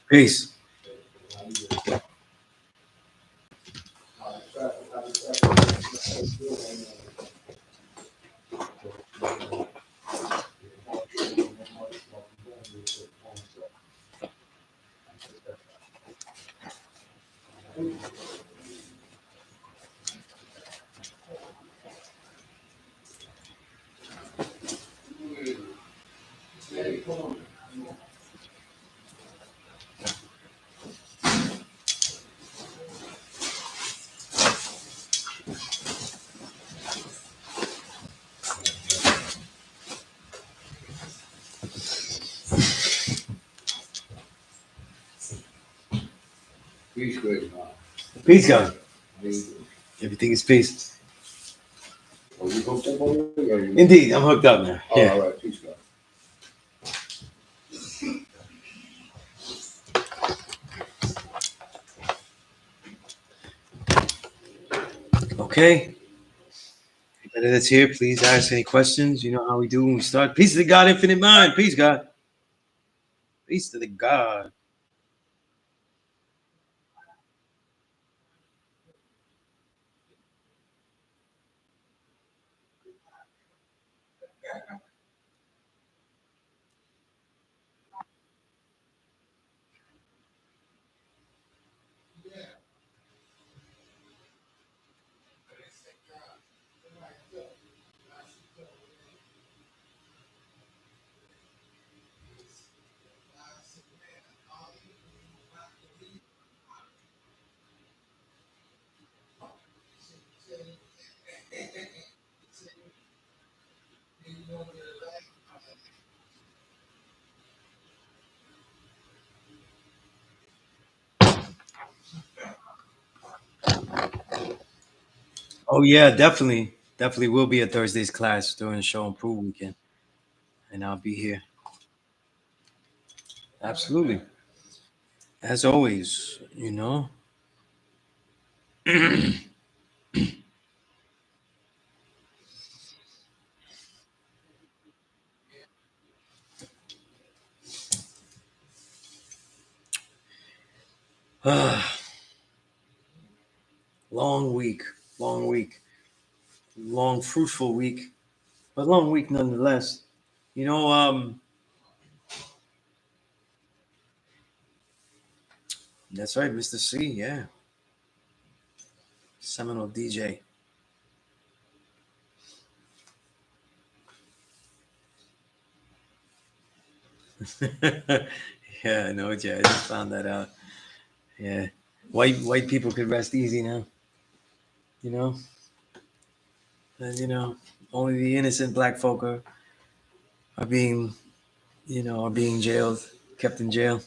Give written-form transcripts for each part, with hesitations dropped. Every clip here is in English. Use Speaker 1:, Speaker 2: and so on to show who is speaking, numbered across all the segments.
Speaker 1: Peace.
Speaker 2: Peace, great man.
Speaker 1: Peace, God. Everything is peace.
Speaker 2: Are you hooked up already? Or you...
Speaker 1: Indeed, I'm hooked up now.
Speaker 2: Oh,
Speaker 1: Yeah.
Speaker 2: all right, peace, God.
Speaker 1: Okay. Anybody that's here, please ask any questions. You know how we do when we start. Peace to the God, infinite mind. Peace, God. Peace to the God. Oh yeah, definitely. Definitely will be a Thursday's class during the show and prove weekend. And I'll be here. Absolutely. As always, you know. Long week. Long week. Long fruitful week. But long week nonetheless. You know, that's right, Mr. C, yeah. Seminole DJ. Yeah, I know, Jay. I just found that out. Yeah. White people could rest easy now. You know? And only the innocent black folk are being are being jailed, kept in jail.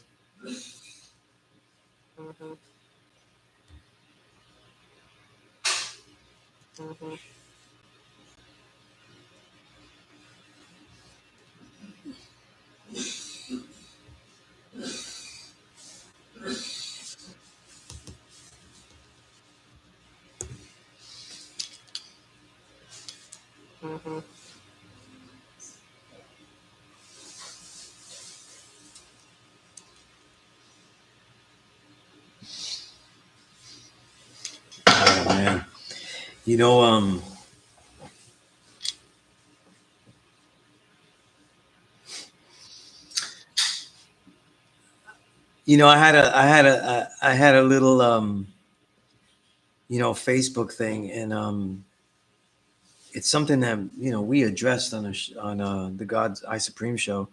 Speaker 1: Oh man. You know, I had a little Facebook thing, and it's something that we addressed on the God's I Supreme show.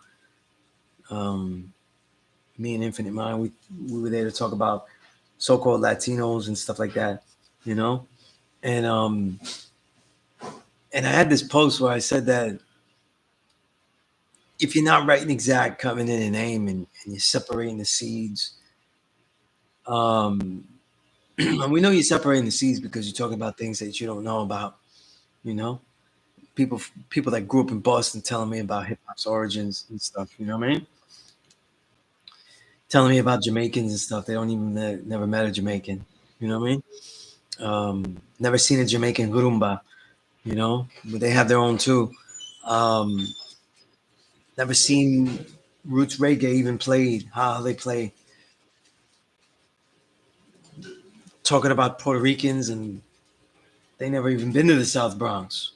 Speaker 1: Me and Infinite Mind, we were there to talk about so-called Latinos and stuff like that, you know. And I had this post where I said that if you're not right and exact coming in and aim, and you're separating the seeds, and we know you're separating the seeds because you're talking about things that you don't know about, you know. People that grew up in Boston telling me about hip hop's origins and stuff. You know what I mean? Telling me about Jamaicans and stuff. They don't even never met a Jamaican. You know what I mean? Never seen a Jamaican rumba. You know, but they have their own too. Um, Never seen roots reggae even played. How they play. talking about Puerto Ricans and they never even been to the South Bronx.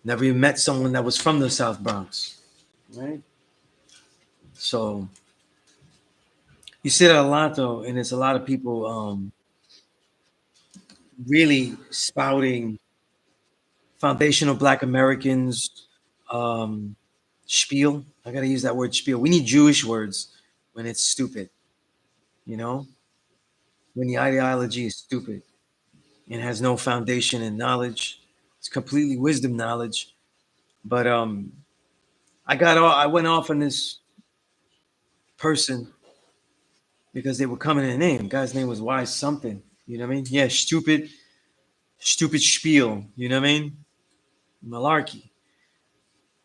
Speaker 1: Never even met someone that was from the South Bronx. Right? So you see that a lot though, and it's a lot of people really spouting foundational Black Americans spiel. I gotta use that word spiel. We need Jewish words when it's stupid, you know, when the ideology is stupid and has no foundation in knowledge. It's completely wisdom knowledge. But I went off on this person because they were coming in a name. Guy's name was Wise something. You know what I mean? Yeah, stupid spiel. You know what I mean? Malarkey.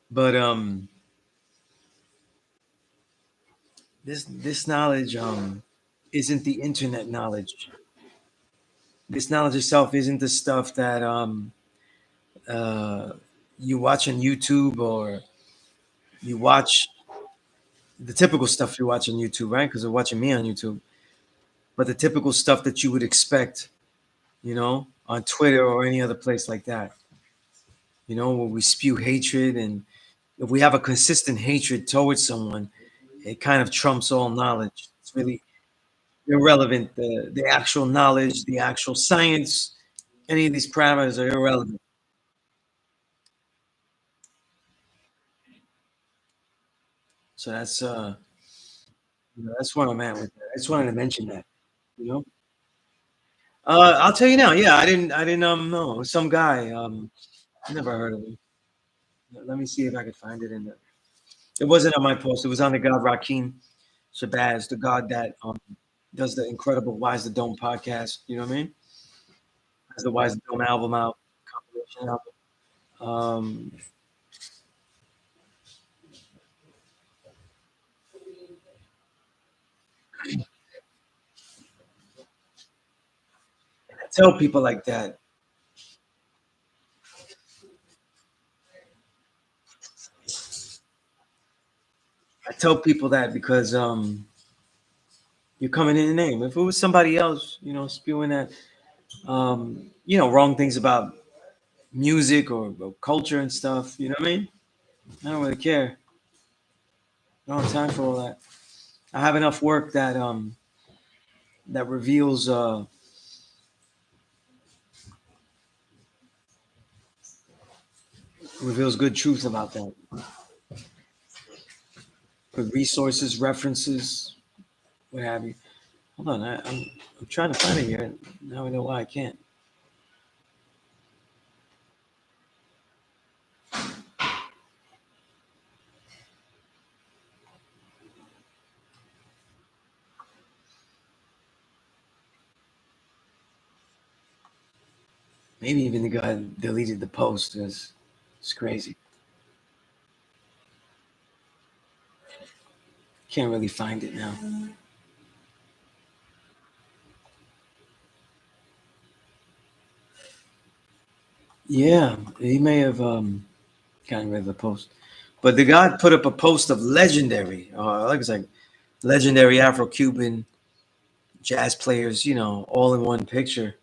Speaker 1: But this knowledge isn't the internet knowledge. This knowledge itself isn't the stuff that uh, you watch on YouTube or you watch the typical stuff you watch on YouTube, right? Because they're watching me on YouTube. But the typical stuff that you would expect, on Twitter or any other place like that, where we spew hatred. And if we have a consistent hatred towards someone, it kind of trumps all knowledge. It's really irrelevant. The actual knowledge, the actual science, any of these parameters are irrelevant. So that's where I'm at with that. I just wanted to mention that. You know. I'll tell you now. Yeah, I didn't know. Some guy. I never heard of him. Let me see if I could find it in there. It wasn't on my post. It was on the god Rakim Shabazz, the god that does the incredible Wise the Dome podcast. You know what I mean? Has the Wise the Dome album out, compilation album. Um, I tell people like that. I tell people that because you're coming in the name. If it was somebody else, spewing that, wrong things about music or culture and stuff, you know what I mean? I don't really care. I don't have time for all that. I have enough work that reveals good truth about that. Good resources, references, what have you. Hold on, I'm trying to find it here. Now I know why I can't. Maybe even the guy deleted the post because it's crazy. Can't really find it now. Yeah, he may have gotten rid of the post. But the guy put up a post of legendary, like it's like legendary Afro-Cuban jazz players, all in one picture.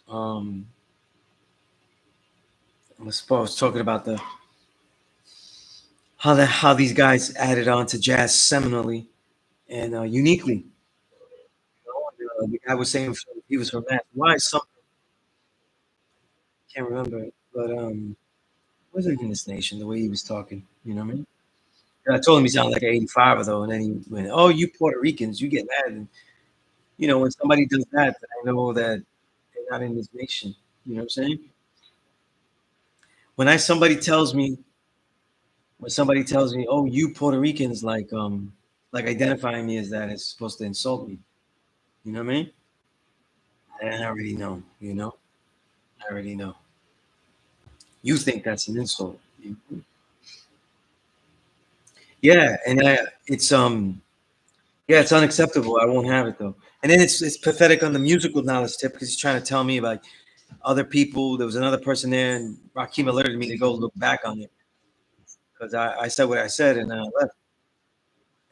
Speaker 1: Um, I suppose talking about how these guys added on to jazz seminally and uniquely. The guy was saying he was from that. Why something can't remember, but wasn't in this nation the way he was talking. You know what I mean? And I told him he sounded like an 85 though, and then he went, "Oh, you Puerto Ricans, you get mad." And when somebody does that, I know that they're not in this nation. You know what I'm saying? When I somebody tells me, "Oh, you Puerto Ricans," like identifying me as that is supposed to insult me. You know what I mean? And I already know. I already know. You think that's an insult? Yeah, and yeah, it's unacceptable. I won't have it though. And then it's pathetic on the musical knowledge tip because he's trying to tell me about other people. There was another person there, and Rakim alerted me to go look back on it because I said what I said and then I left.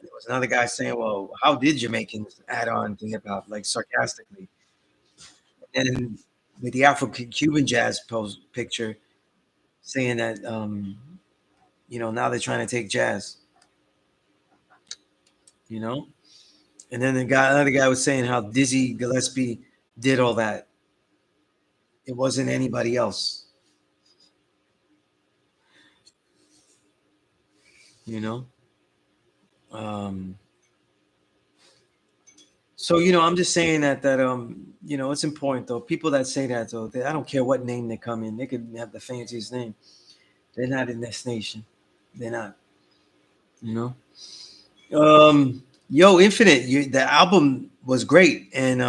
Speaker 1: There was another guy saying, "Well, how did Jamaicans add on to hip hop?" Like sarcastically. and with the Afro-Cuban jazz pose picture saying that now they're trying to take jazz, you know. And then another guy was saying how Dizzy Gillespie did all that. It wasn't anybody else, you know. Um, so I'm just saying that it's important though. People that say that though, I don't care what name they come in. They could have the fanciest name. They're not in this nation. They're not. You know. Yo, Infinite. The album was great, and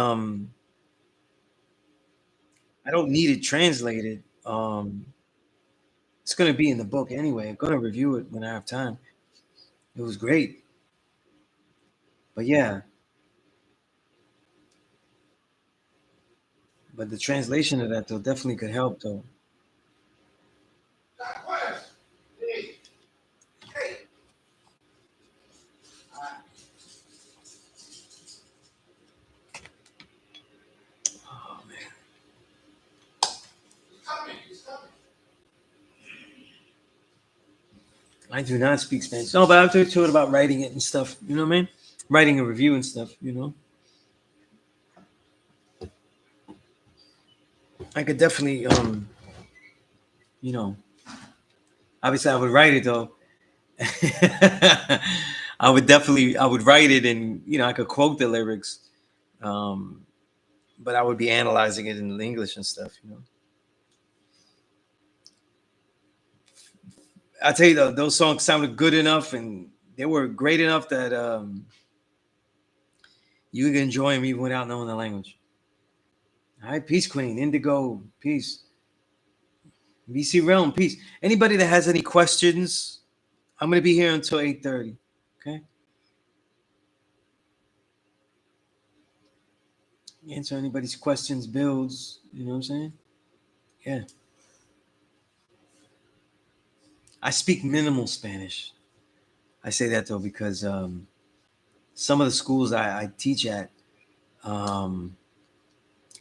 Speaker 1: I don't need it translated. It's gonna be in the book anyway. I'm gonna review it when I have time. It was great, but yeah, but the translation of that though definitely could help though. Oh man, I do not speak Spanish. No, but I've talked to it about writing it and stuff. You know what I mean? Writing a review and stuff. I could definitely you know, obviously I would write it though. I would write it and I could quote the lyrics. Um, but I would be analyzing it in English and stuff. I tell you though, those songs sounded good enough and they were great enough that you could enjoy them even without knowing the language. All right, peace, Queen, Indigo, peace, VC Realm, peace. Anybody that has any questions, I'm gonna be here until 8:30. Okay, answer anybody's questions, builds. You know what I'm saying? Yeah, I speak minimal Spanish. I say that though because some of the schools I teach at, um,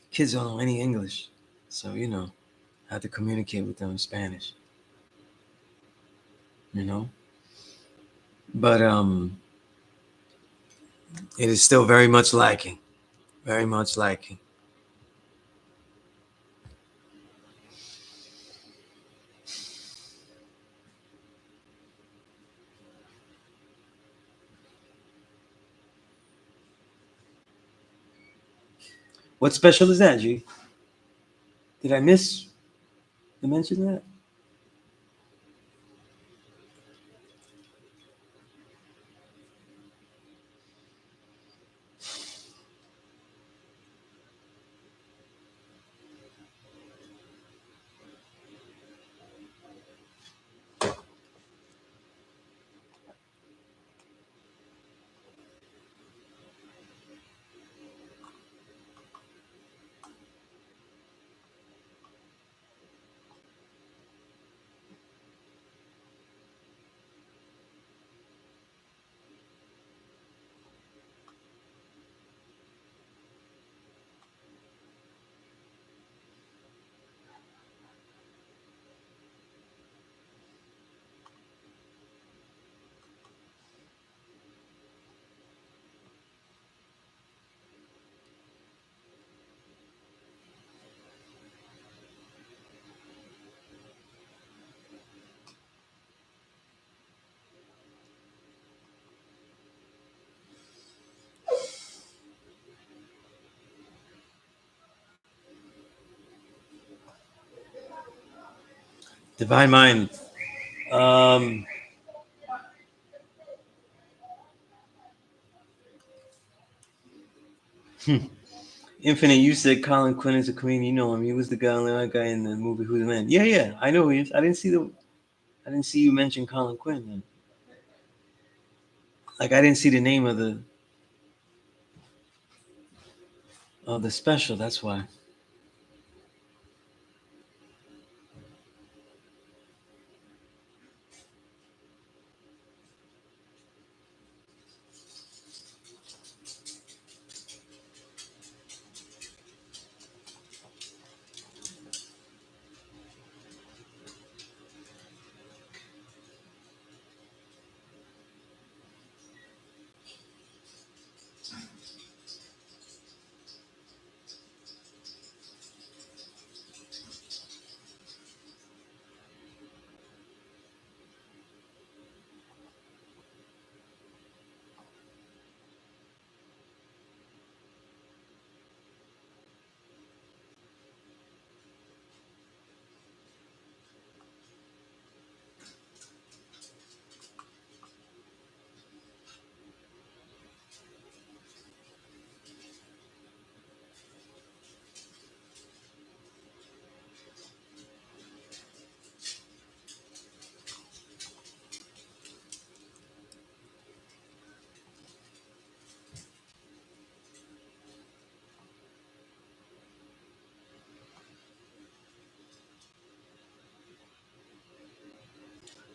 Speaker 1: kids don't know any English, so I have to communicate with them in Spanish. You know, but it is still very much lacking. Very much lacking. What special is that, G? Did I miss to mention that? Divine Mind. Um, Infinite, you said Colin Quinn is a queen. You know him. He was the guy in the movie Who's the Man. Yeah, yeah, I know who he is. I didn't see you mention Colin Quinn. Then. Like I didn't see the name of the special. That's why.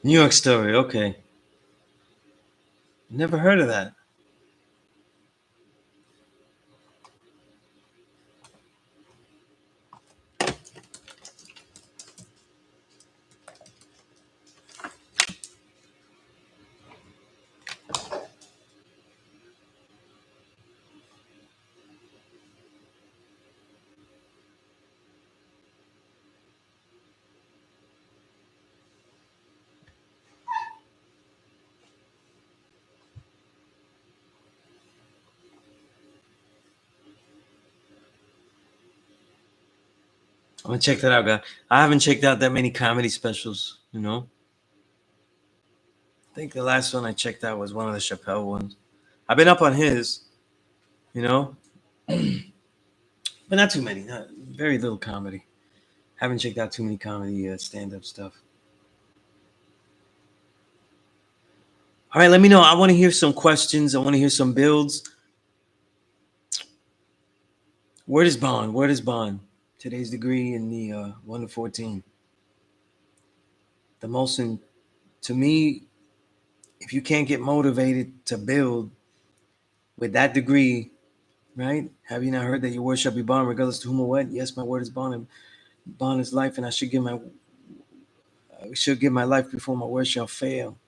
Speaker 1: New York story. Okay. Never heard of that. I'm gonna check that out, guy. I haven't checked out that many comedy specials. I think the last one I checked out was one of the Chappelle ones. I've been up on his, you know, but not too many. Not very little comedy. Haven't checked out too many comedy stand-up stuff. All right, let me know. I want to hear some questions. I want to hear some builds. Where does Bond? Where does Bond? Today's degree in the 1 to 14. The most, to me, if you can't get motivated to build with that degree, right? Have you not heard that your word shall be bond regardless to whom or what? Yes, my word is bond, and bond is life, and I should give my life before my word shall fail.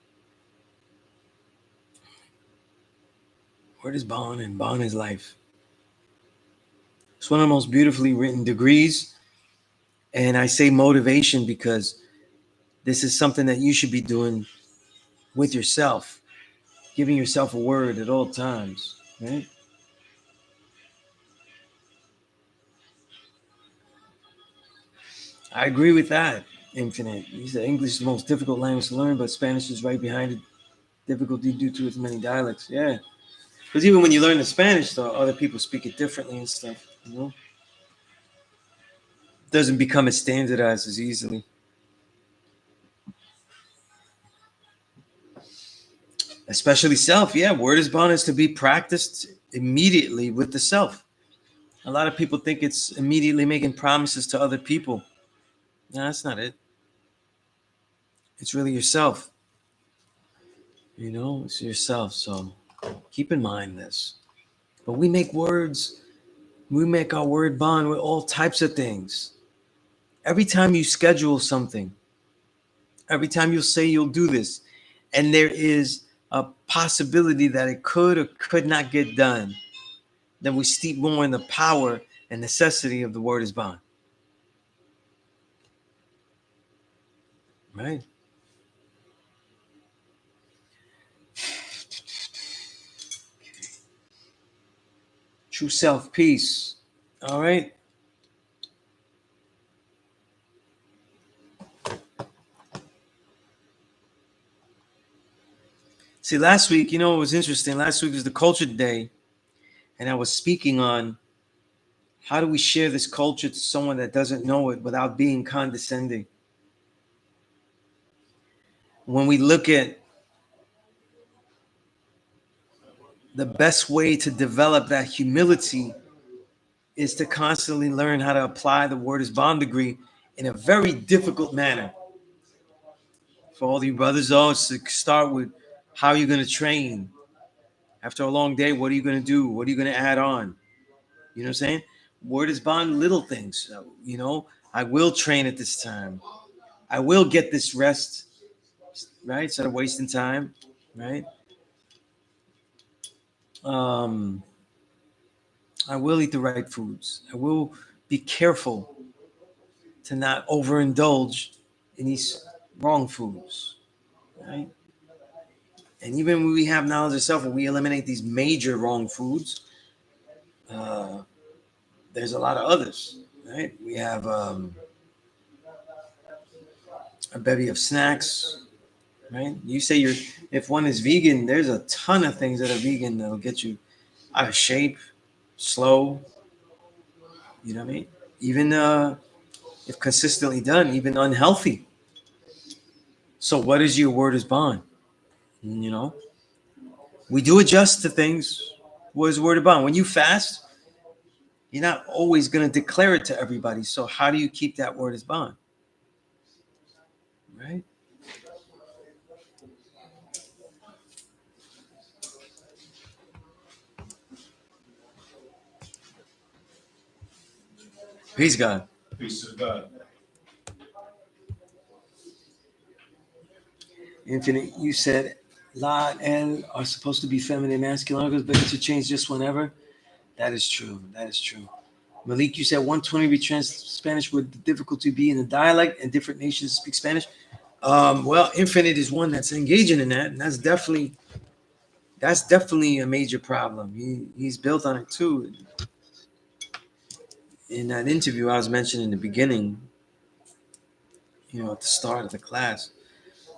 Speaker 1: Word is bond, and bond is life. It's one of the most beautifully written degrees, and I say motivation because this is something that you should be doing with yourself, giving yourself a word at all times, right? I agree with that, Infinite. He said English is the most difficult language to learn, but Spanish is right behind it. Difficulty due to its many dialects. Yeah. Because even when you learn the Spanish, though, other people speak it differently and stuff, It doesn't become as standardized as easily. Especially self. Yeah. Word is bound is to be practiced immediately with the self. A lot of people think it's immediately making promises to other people. No, that's not it. It's really yourself. It's yourself. So keep in mind this. But we make our word bond with all types of things. Every time you schedule something, every time you'll say you'll do this, and there is a possibility that it could or could not get done, then we steep more in the power and necessity of the word is bond. Right? True self peace. All right. See, last week, it was interesting. Last week was the culture day, and I was speaking on how do we share this culture to someone that doesn't know it without being condescending. When we look at the best way to develop that humility is to constantly learn how to apply the word is bond degree in a very difficult manner. For all you brothers, to start with how you're going to train. After a long day, what are you going to do? What are you going to add on? You know what I'm saying? Word is bond, little things. I will train at this time. I will get this rest, right? Instead of wasting time, right? Um, I will eat the right foods. I will be careful to not overindulge in these wrong foods, right? And even when we have knowledge of self and we eliminate these major wrong foods, uh, there's a lot of others, right? We have a bevy of snacks, right? If one is vegan, there's a ton of things that are vegan that'll get you out of shape, slow, you know what I mean? Even if consistently done, even unhealthy. So what is your word is bond? You know, we do adjust to things. What is word of bond? When you fast, you're not always going to declare it to everybody. So how do you keep that word as bond? Right? Peace, God.
Speaker 3: Peace to God.
Speaker 1: Infinite, you said La and L are supposed to be feminine, masculine articles, but to change just whenever. That is true. That is true. Malik, you said 120 retrans Spanish would the difficulty be in the dialect and different nations speak Spanish. Well, Infinite is one that's engaging in that, and that's definitely a major problem. He's built on it too. In that interview I was mentioning in the beginning, at the start of the class,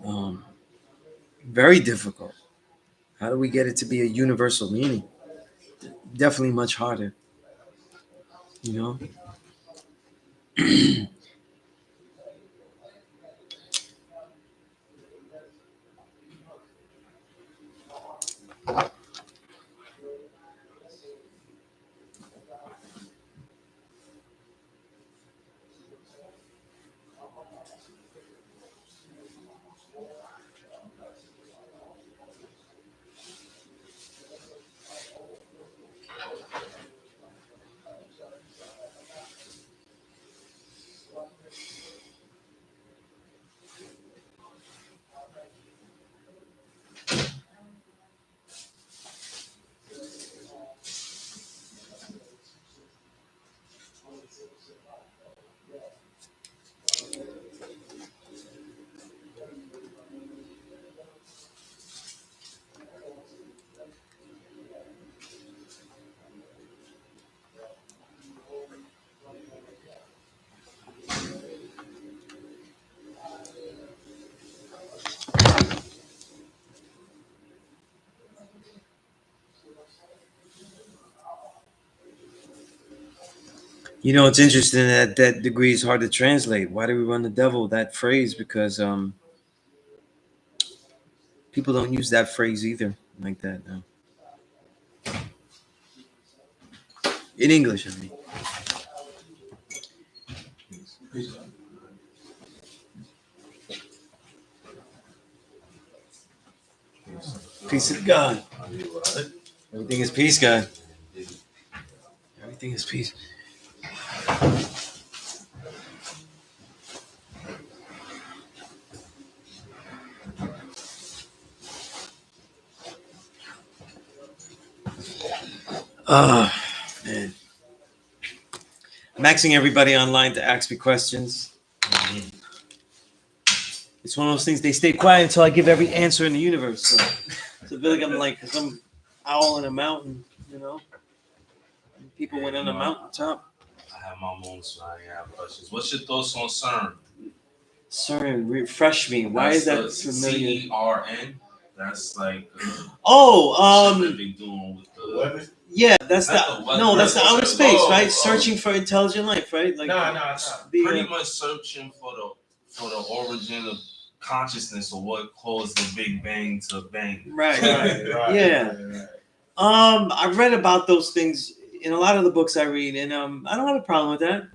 Speaker 1: um, very difficult. How do we get it to be a universal meaning? Definitely much harder. You know. It's interesting that degree is hard to translate. Why do we run the devil? That phrase, because people don't use that phrase either like that now. In English, I mean.
Speaker 3: Peace God.
Speaker 1: Peace of God. Everything is peace, God. Everything is peace. Man. I'm asking everybody online to ask me questions. It's one of those things, they stay quiet until I give every answer in the universe. So I feel like I'm like some owl in a mountain, People went on a mountaintop.
Speaker 4: I have my moments when I have questions. What's your thoughts on CERN?
Speaker 1: CERN, refresh me. Why is that familiar?
Speaker 4: CERN. That's like
Speaker 1: Oh,
Speaker 4: they doing with the
Speaker 3: Weather?
Speaker 1: yeah, that's
Speaker 4: Not the
Speaker 1: no, that's the outer space,
Speaker 4: Oh,
Speaker 1: right?
Speaker 4: oh.
Speaker 1: Searching for intelligent life, right? Like
Speaker 3: Nah.
Speaker 1: the,
Speaker 4: pretty much searching for the origin of consciousness or what caused the Big Bang to bang.
Speaker 1: right.
Speaker 3: Yeah.
Speaker 1: I read about those things in a lot of the books I read, and I don't have a problem with that.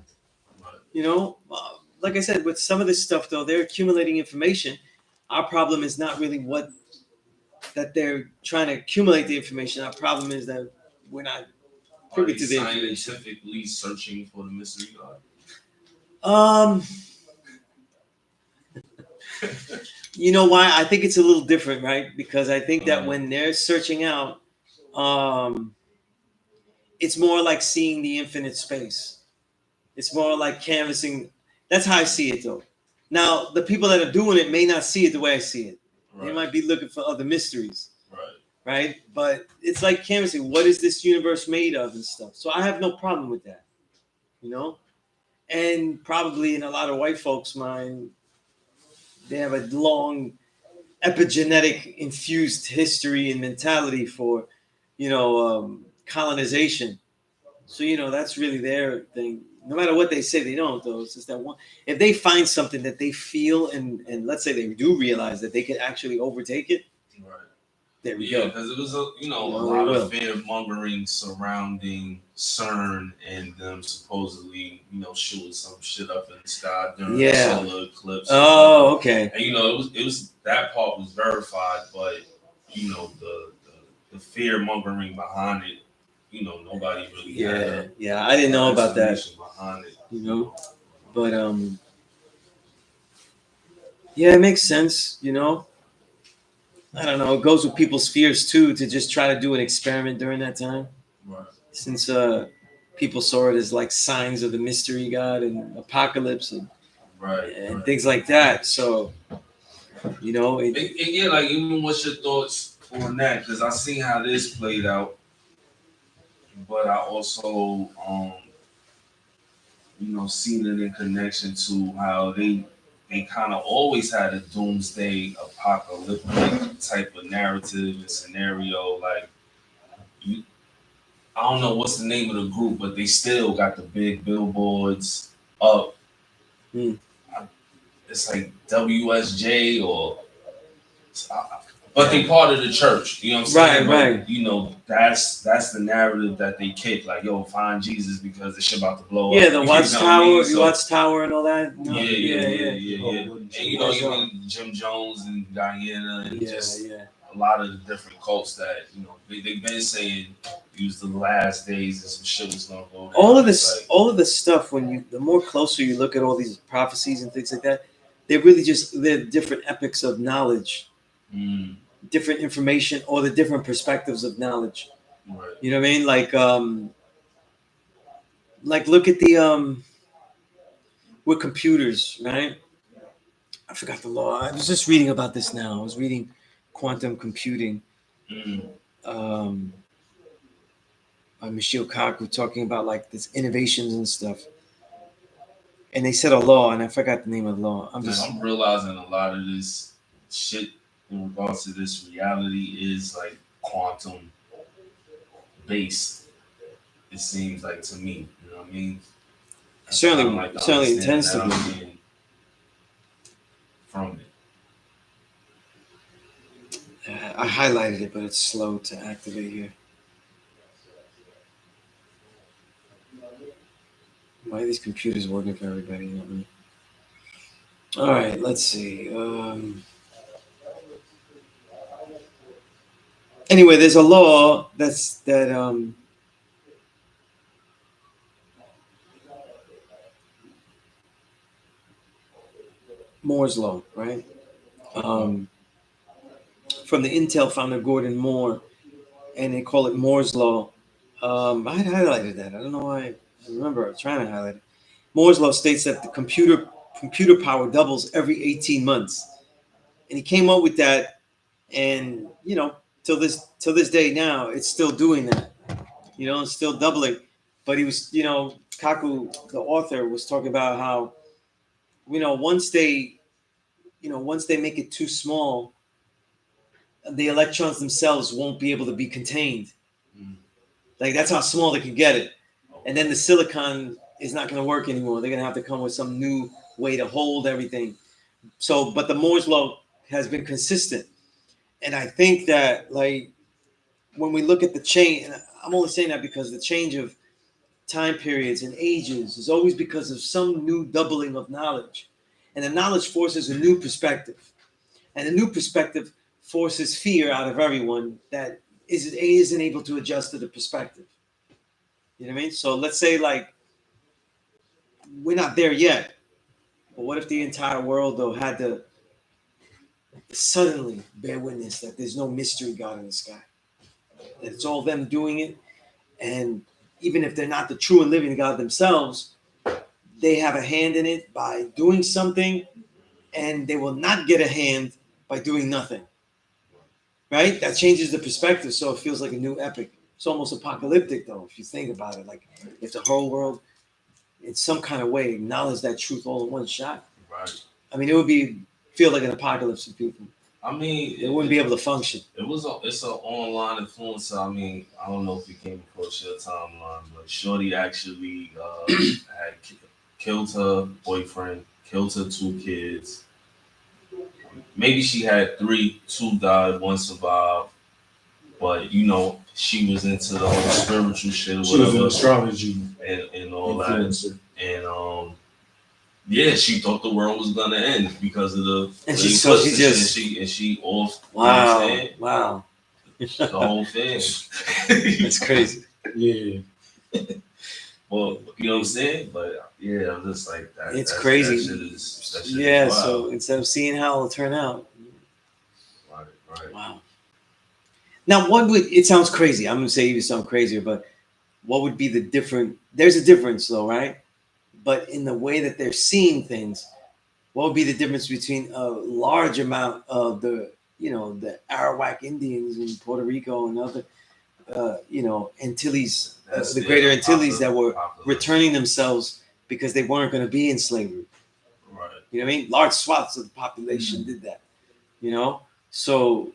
Speaker 1: Like I said, with some of this stuff though, they're accumulating information. Our problem is not really that they're trying to accumulate the information. Our problem is that we're not
Speaker 4: Are
Speaker 1: privy
Speaker 4: they
Speaker 1: to the information.
Speaker 4: scientifically searching for the mystery God?
Speaker 1: You know why? I think it's a little different, right? Because I think that when they're searching out, it's more like seeing the infinite space. It's more like canvassing. That's how I see it, though. Now, the people that are doing it may not see it the way I see it.
Speaker 4: Right.
Speaker 1: They might be looking for other mysteries,
Speaker 4: Right.
Speaker 1: right? But it's like canvassing. What is this universe made of and stuff? So I have no problem with that, And probably in a lot of white folks' mind, they have a long epigenetic infused history and mentality for, colonization. So that's really their thing. No matter what they say, they don't though. It's just that one. If they find something that they feel and let's say they do realize that they can actually overtake it,
Speaker 4: Right.
Speaker 1: there we
Speaker 4: Yeah,
Speaker 1: go.
Speaker 4: because it was a
Speaker 1: No,
Speaker 4: lot
Speaker 1: they will.
Speaker 4: of fear mongering surrounding CERN and them supposedly shooting some shit up in the sky during the solar eclipse.
Speaker 1: Oh, okay.
Speaker 4: And it was that part was verified, but the fear mongering behind it nobody really
Speaker 1: Yeah. I didn't know about that.
Speaker 4: explanation behind it.
Speaker 1: You know, but yeah, it makes sense. I don't know. It goes with people's fears too to just try to do an experiment during that time,
Speaker 4: Right.
Speaker 1: since people saw it as like signs of the mystery God and apocalypse and
Speaker 4: Right.
Speaker 1: things like that. So
Speaker 4: Yeah, like even what's your thoughts on that? Because I seen how this played out, but I also seen it in connection to how they kind of always had a doomsday apocalyptic type of narrative and scenario. Like you, I don't know what's the name of the group, but they still got the big billboards up.
Speaker 1: Hmm.
Speaker 4: It's like WSJ or. But they part of the church, you know what I'm saying?
Speaker 1: Right.
Speaker 4: But, that's the narrative that they kick. Like, yo, find Jesus because the shit about to blow
Speaker 1: Yeah,
Speaker 4: up.
Speaker 1: the
Speaker 4: You know what I
Speaker 1: Watchtower,
Speaker 4: mean? So,
Speaker 1: Watchtower, and all that.
Speaker 4: yeah. And
Speaker 1: Yeah.
Speaker 4: even Jim Jones and Guyana and just
Speaker 1: Yeah.
Speaker 4: a lot of the different cults that they've been saying use the last days and some shit was gonna go down.
Speaker 1: All of
Speaker 4: It's
Speaker 1: this,
Speaker 4: like,
Speaker 1: all of this stuff. The more closer you look at all these prophecies and things like that, they're different epics of knowledge, different information, or the different perspectives of knowledge.
Speaker 4: right.
Speaker 1: You know what I mean? Like look at the with computers, right? I forgot the law. I was just reading about this now. I was reading quantum computing. Um, by Michio Kaku talking about like this innovations and stuff. And they said a law, and I forgot the name of the law.
Speaker 4: I'm realizing a lot of this shit in regards to this reality is like quantum based. It seems like to me, you know what I mean? That's
Speaker 1: certainly
Speaker 4: kinda like the
Speaker 1: certainly
Speaker 4: understanding
Speaker 1: intends to
Speaker 4: that I'm
Speaker 1: be.
Speaker 4: getting from it.
Speaker 1: I highlighted it, but it's slow to activate here. Why are these computers working for everybody? Not me. All right, let's see. Anyway, there's a law that Moore's law, right? From the Intel founder Gordon Moore, and they call it Moore's law. I had highlighted that. I don't know why. I remember I was trying to highlight it. Moore's law states that the computer power doubles every 18 months, and he came up with that, and till this day now, it's still doing that. It's still doubling. But he was, Kaku, the author, was talking about how, once they make it too small, the electrons themselves won't be able to be contained. Like that's how small they can get it. And then the silicon is not going to work anymore. They're going to have to come with some new way to hold everything. So, but the Moore's law has been consistent. And I think that, like, when we look at the change, and I'm only saying that because the change of time periods and ages is always because of some new doubling of knowledge. And the knowledge forces a new perspective. And the new perspective forces fear out of everyone that isn't able to adjust to the perspective. You know what I mean? So let's say, like, we're not there yet. But what if the entire world, though, had to suddenly bear witness that there's no mystery God in the sky? That it's all them doing it. And even if they're not the true and living God themselves, they have a hand in it by doing something, and they will not get a hand by doing nothing. Right? That changes the perspective, so it feels like a new epic. It's almost apocalyptic, though, if you think about it. Like, if the whole world, in some kind of way, acknowledge that truth all in one shot.
Speaker 4: Right.
Speaker 1: I mean, it would feel like an apocalypse for people.
Speaker 4: I mean,
Speaker 1: They wouldn't be able to function.
Speaker 4: It's an online influencer. I mean, I don't know if you came across your timeline, but Shorty actually had killed her boyfriend, killed her 2 kids. Maybe she had 3, 2 died, 1 survived. But she was into the whole spiritual shit or
Speaker 3: She was an
Speaker 4: whatever,
Speaker 3: astrology
Speaker 4: and all
Speaker 3: influencer.
Speaker 4: that. And yeah, she thought the world was gonna end because of the
Speaker 1: And
Speaker 4: she off.
Speaker 1: Wow.
Speaker 4: The whole thing.
Speaker 1: That's crazy. Yeah.
Speaker 4: Well, you know what I'm saying? But yeah, I'm just like that.
Speaker 1: It's
Speaker 4: that,
Speaker 1: crazy.
Speaker 4: That shit
Speaker 1: Yeah,
Speaker 4: is wild.
Speaker 1: so instead of seeing how it'll turn out.
Speaker 4: Right.
Speaker 1: Wow. Now, what would it sounds crazy? I'm gonna say even sound crazier, but what would be the different? There's a difference, though, right? But in the way that they're seeing things, what would be the difference between a large amount of the Arawak Indians in Puerto Rico and other, Antilles,
Speaker 4: That's
Speaker 1: the greater
Speaker 4: their
Speaker 1: Antilles that were
Speaker 4: popular.
Speaker 1: returning themselves because they weren't going to be in slavery.
Speaker 4: Right.
Speaker 1: You know what I mean? Large swaths of the population did that. So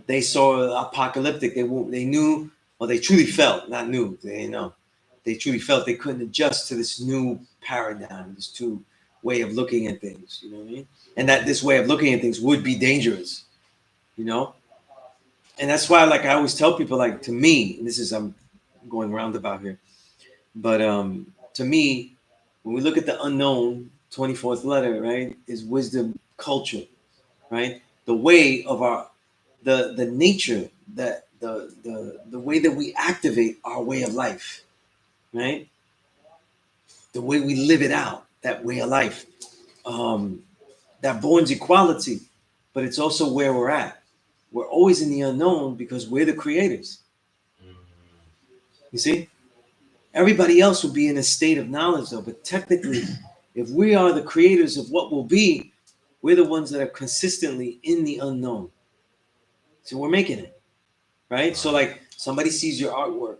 Speaker 1: they saw apocalyptic. They knew, or they truly felt, not knew. They didn't know. They truly felt they couldn't adjust to this new paradigm, this new way of looking at things. You know what I mean? And that this way of looking at things would be dangerous. You know, and that's why, like, I always tell people, like, to me, and this is I'm going roundabout here, but to me, when we look at the unknown, 24th letter, right, is wisdom, culture, right? The way of our the nature that the way that we activate our way of life, right? The way we live it out, that way of life, that borns equality, but it's also where we're at. We're always in the unknown because we're the creators. You see, everybody else will be in a state of knowledge, though. But technically, if we are the creators of what will be, we're the ones that are consistently in the unknown. So we're making it, right? So, like, somebody sees your artwork.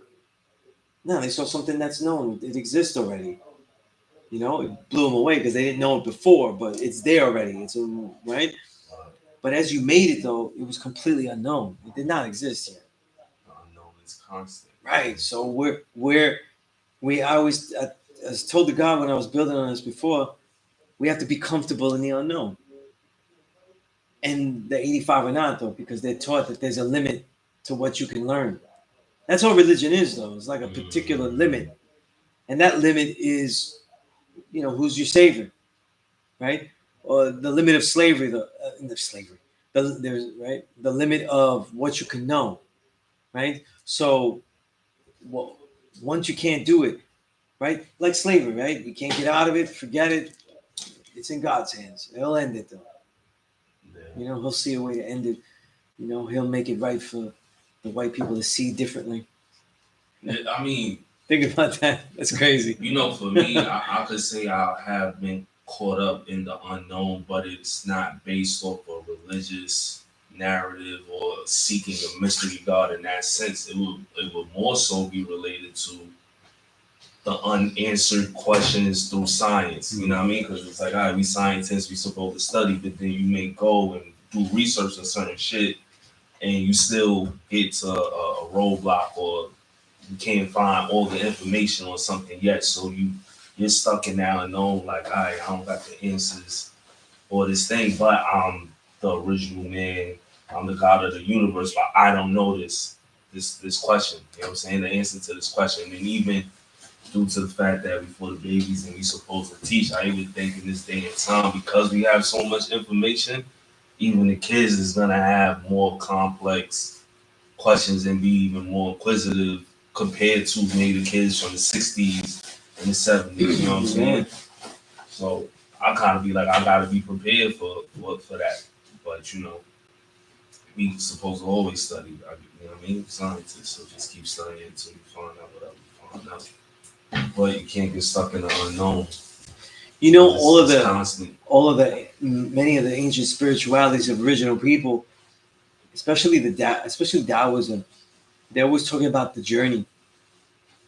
Speaker 1: No, they saw something that's known. It exists already. It blew them away because they didn't know it before, but it's there already. It's right. But as you made it, though, it was completely unknown. It did not exist yet.
Speaker 4: The unknown is constant.
Speaker 1: Right. So I was told to God when I was building on this before, we have to be comfortable in the unknown. And the 85 are not, though, because they're taught that there's a limit to what you can learn. That's all religion is, though. It's like a particular limit. And that limit is, who's your savior, right? Or the limit of slavery, the limit of what you can know, right? So, well, once you can't do it, right? Like slavery, right? You can't get out of it, forget it. It's in God's hands. He'll end it, though.
Speaker 4: Yeah.
Speaker 1: He'll see a way to end it. He'll make it right for the white people to see differently.
Speaker 4: I mean,
Speaker 1: think about that. That's crazy.
Speaker 4: For me, I could say I have been caught up in the unknown, but it's not based off a religious narrative or seeking a mystery God in that sense. It would more so be related to the unanswered questions through science. You know what I mean? Because it's like, all right, we scientists, we supposed to study, but then you may go and do research on certain shit, and you still get to a roadblock, or you can't find all the information on something yet. So you're stuck in that unknown. Like, all right, I don't got the answers for this thing, but I'm the original man. I'm the God of the universe, but I don't know this question. You know what I'm saying? The answer to this question, and even due to the fact that before the babies and we supposed to teach, I even think in this day and time, because we have so much information, even the kids is gonna have more complex questions and be even more inquisitive compared to maybe the kids from the 60s and the 70s. You know what I'm saying? So I kind of be like, I gotta be prepared for that. But we supposed to always study. You know what I mean? Scientists, so just keep studying until you find out whatever you find out. But you can't get stuck in the unknown.
Speaker 1: Many of the ancient spiritualities of original people, especially Taoism, they're always talking about the journey,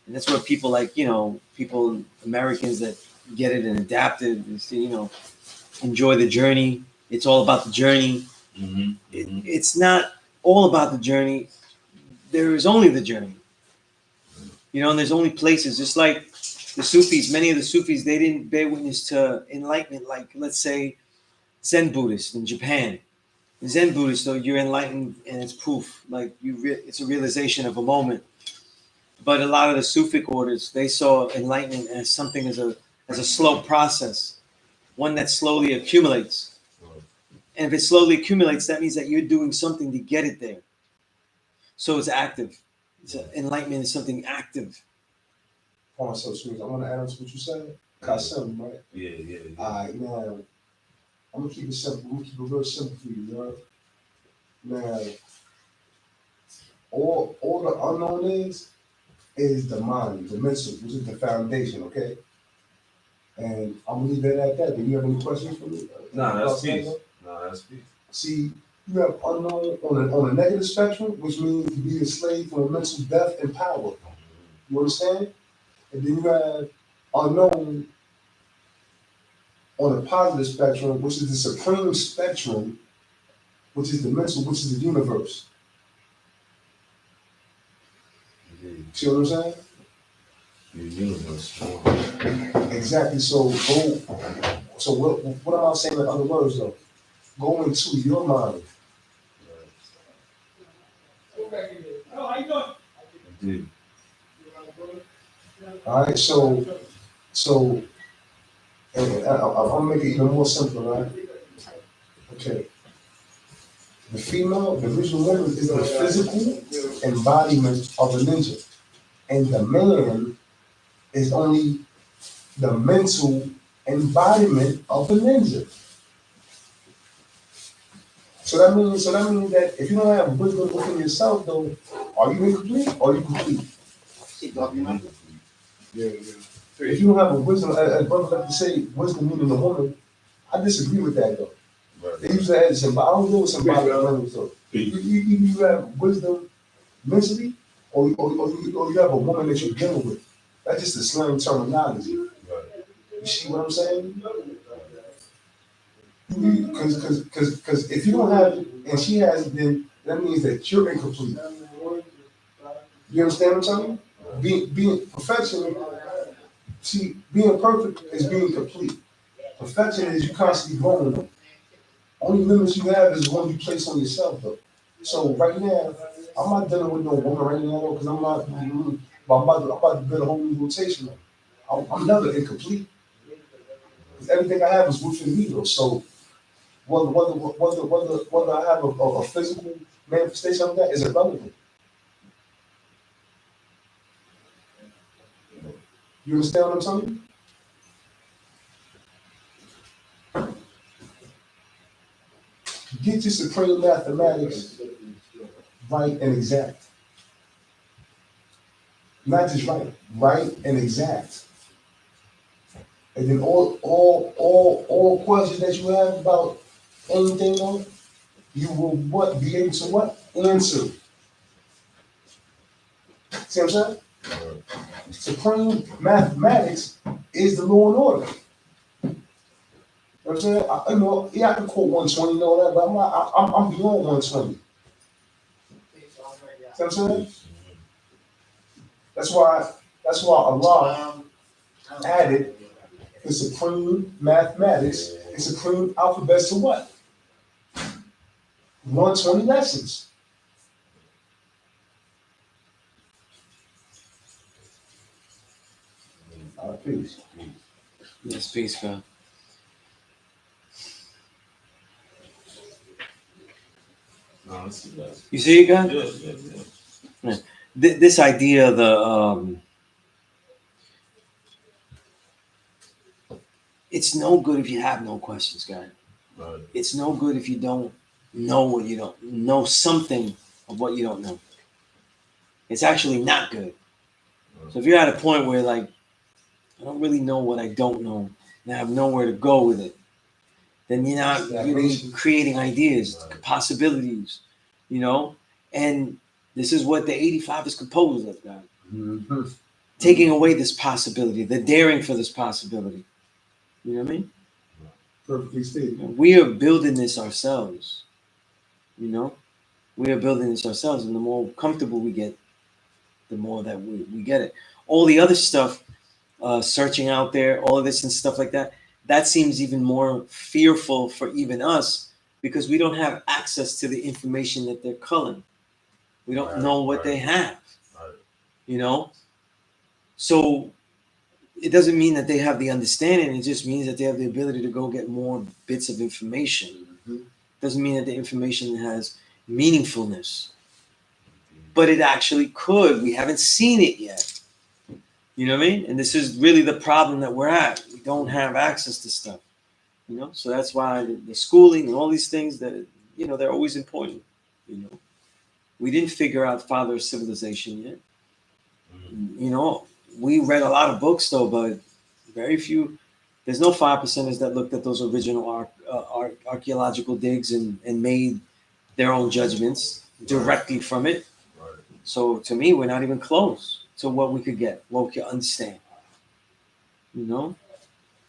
Speaker 1: and that's where people Americans that get it and adapt it, and enjoy the journey. It's all about the journey. It's not all about the journey. There is only the journey. And there's only places, just like the Sufis. Many of the Sufis, they didn't bear witness to enlightenment, like, let's say, Zen Buddhists in Japan. In Zen Buddhists, though, you're enlightened, and it's proof. Like, it's a realization of a moment. But a lot of the Sufic orders, they saw enlightenment as something as a slow process, one that slowly accumulates. And if it slowly accumulates, that means that you're doing something to get it there. So it's active. Enlightenment is something active.
Speaker 5: Hold on, so Sunez, I want to add on to what you said. Kasim, right?
Speaker 4: Yeah.
Speaker 5: All right, now I'm gonna keep it simple. I'm gonna keep it real simple for you, right? Now, all the unknown is the mind, the mental, which is the foundation, okay? And I'm gonna leave that at that. Do you have any questions for me?
Speaker 4: Nah, that's
Speaker 5: About that,
Speaker 4: peace.
Speaker 5: though?
Speaker 4: Nah, that's peace.
Speaker 5: See, you have unknown on a negative spectrum, which means to be a slave for mental death and power. You understand? And then you have unknown on a positive spectrum, which is the supreme spectrum, which is the mental, which is the universe. See what I'm saying?
Speaker 4: The universe.
Speaker 5: Exactly. So go. So what am I saying in other words though? Go into your mind.
Speaker 4: Indeed.
Speaker 5: All right. So and I'm gonna make it even more simple, right? Okay. The female, the original woman is the physical embodiment of a ninja, and the man is only the mental embodiment of the ninja. So that means that if you don't have wisdom within yourself, though, are you incomplete or are you complete?
Speaker 2: Yeah.
Speaker 5: If you don't have a wisdom, as brothers like to say, wisdom meaning a woman, I disagree with that though. They use that as symbolic. I don't know what symbolic language though. You have wisdom mentally, or you have a woman that you're dealing with. That's just a slang terminology. You see what I'm saying? Because if you don't have it and she has it, then that means that you're incomplete. You understand what I'm saying? Being perfection, see, being perfect is being complete. Perfection is you constantly growing. Only limits you have is the one you place on yourself, though. So right now, I'm not dealing with no woman right now, though, because I'm not. But I'm about to build a whole new rotation. I'm never incomplete. Because everything I have is within me, though. So whether I have a physical manifestation of that is irrelevant. You understand what I'm telling you? Get your supreme mathematics right and exact. Not just right and exact. And then all questions that you have about anything else, you will be able to answer. See what I'm saying? Supreme mathematics is the law and order. You know what I'm saying? I can quote 120 and all that, but I'm beyond 120. See what I'm saying? That's why Allah added the supreme mathematics and supreme alphabets to what? 120 lessons. Peace.
Speaker 1: Yes, peace, God.
Speaker 4: No, let's see that.
Speaker 1: You see it, God?
Speaker 4: Yeah.
Speaker 1: This idea of the it's no good if you have no questions, God.
Speaker 4: Right.
Speaker 1: It's no good if you don't know what you don't know something of what you don't know. It's actually not good. So if you're at a point where like I don't really know what I don't know and I have nowhere to go with it, then you're not really creating ideas, possibilities, you know? And this is what the 85 is composed of, God.
Speaker 5: Mm-hmm.
Speaker 1: Taking away this possibility, the daring for this possibility. You know what I mean?
Speaker 5: Perfectly stated.
Speaker 1: We are building this ourselves. You know? We are building this ourselves, and the more comfortable we get, the more that we get it. All the other stuff, searching out there, all of this and stuff like that, that seems even more fearful for even us because we don't have access to the information that they're culling. We don't know what they have. You know? So it doesn't mean that they have the understanding, it just means that they have the ability to go get more bits of information. Doesn't mean that the information has meaningfulness. but it actually could. We haven't seen it yet. You know what I mean? And this is really the problem that we're at. We don't have access to stuff. You know, so that's why the schooling and all these things that, you know, they're always important. You know, we didn't figure out father of civilization yet. You know, we read a lot of books though, but very few. There's no 5%ers that looked at those original archaeological digs and made their own judgments directly from it.
Speaker 4: Right.
Speaker 1: So to me, we're not even close to what we could get, what we could understand. You know?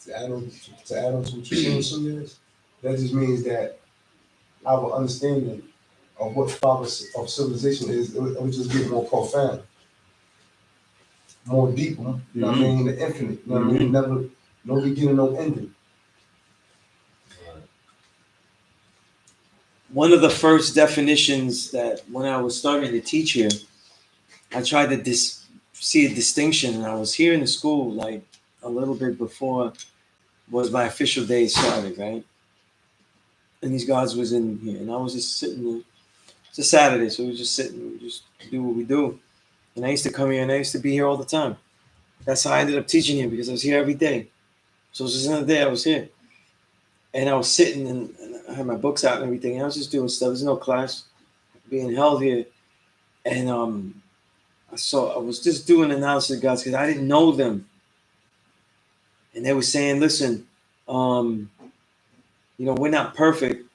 Speaker 5: To add on to what you're saying, Sunez, that just means that our understanding of what father of civilization is, it would just get more profound, more deeper. You know what I mean? The infinite. You know what I mean? Never, no beginning, no ending.
Speaker 1: One of the first definitions that when I was starting to teach here, I tried to see a distinction, and I was here in the school like a little bit before was my official day started, right? And these guys was in here, and I was just sitting there. It's a Saturday, so we were just sitting, we just do what we do. And I used to come here, and I used to be here all the time. That's how I ended up teaching here, because I was here every day. So it was just another day I was here. And I was sitting, and I had my books out and everything, and I was just doing stuff. There's no class being held here. And I was just doing analysis of guys, because I didn't know them. And they were saying, listen, you know, we're not perfect,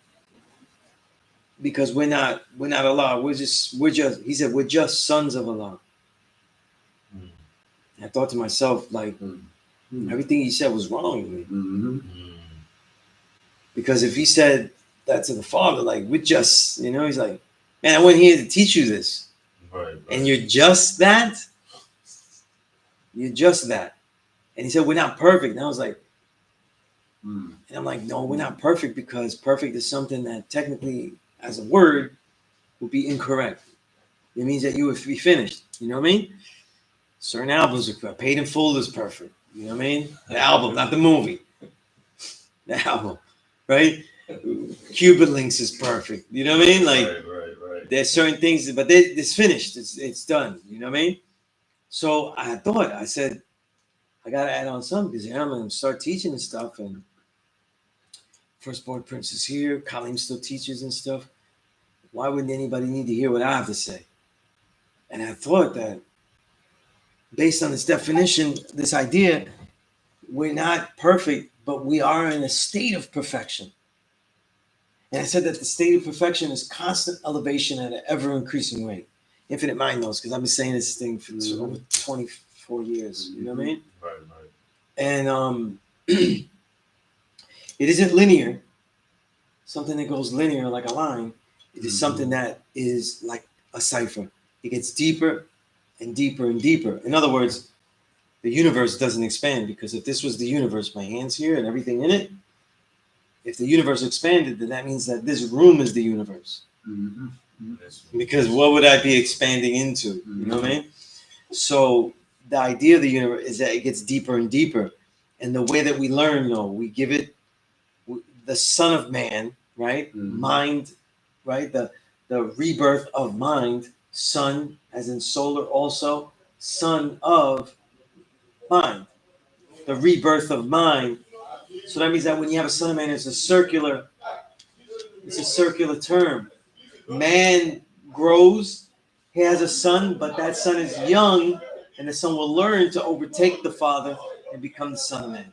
Speaker 1: because we're not Allah. He said, we're just sons of Allah. I thought to myself, like, everything he said was wrong with me. Because if he said that to the father, like, we're just, you know, he's like, man, I went here to teach you this.
Speaker 4: Right.
Speaker 1: And you're just that? You're just that. And he said, we're not perfect. And I was like, and I'm like, no, we're not perfect, because perfect is something that technically, as a word, would be incorrect. It means that you would be finished. You know what I mean? Certain albums are Paid in Full is perfect. You know what I mean? The album, not the movie. The album, right? Cuban Links is perfect. You know what I mean? Like,
Speaker 4: right.
Speaker 1: there's certain things, but it's finished. It's done. You know what I mean? So I said, I got to add on something, because I'm going to start teaching and stuff. And Firstborn Prince is here. Kaleem still teaches and stuff. Why wouldn't anybody need to hear what I have to say? And I thought that based on this definition, this idea, we're not perfect, but we are in a state of perfection. And I said that the state of perfection is constant elevation at an ever-increasing rate. Infinite mind knows, because I've been saying this thing for over 24 years. You know what I mean?
Speaker 4: Right.
Speaker 1: And it isn't linear, something that goes linear like a line. It is something that is like a cipher. It gets deeper and deeper and deeper. In other words, the universe doesn't expand, because if this was the universe, my hands here and everything in it, if the universe expanded, then that means that this room is the universe. Because what would I be expanding into? You know what I mean? So the idea of the universe is that it gets deeper and deeper. And the way that we learn, though, we give it the Son of Man, right? Mind, right? The rebirth of mind, sun, as in solar also, son of mind. The rebirth of mind. So that means that when you have a Son of Man, it's a circular term. Man grows, he has a son, but that son is young, and the son will learn to overtake the father and become the Son of Man.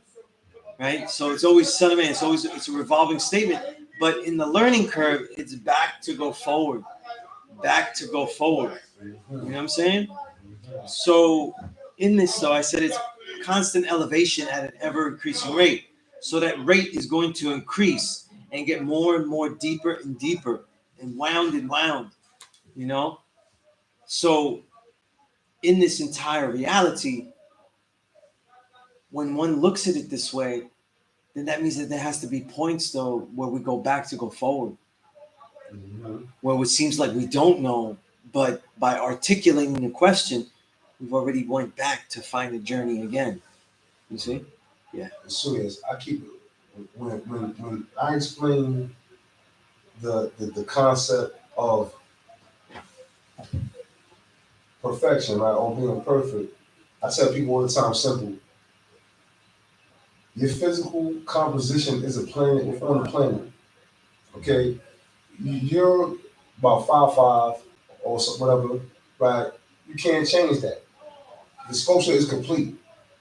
Speaker 1: Right? So it's always Son of Man. It's a revolving statement. But in the learning curve, it's back to go forward. Back to go forward. You know what I'm saying? So in this, though, I said it's constant elevation at an ever-increasing rate. So that rate is going to increase and get more and more deeper and deeper and wound, you know? So in this entire reality, when one looks at it this way, then that means that there has to be points, though, where we go back to go forward. Where it seems like we don't know, but by articulating the question, we've already went back to find the journey again. You see? Yeah.
Speaker 5: As soon as I keep it, when I explain the concept of perfection, right, or being perfect, I tell people all the time, simple. Your physical composition is a planet within a planet. Okay, you're about 5'5" or so, whatever, right? You can't change that. The sculpture is complete.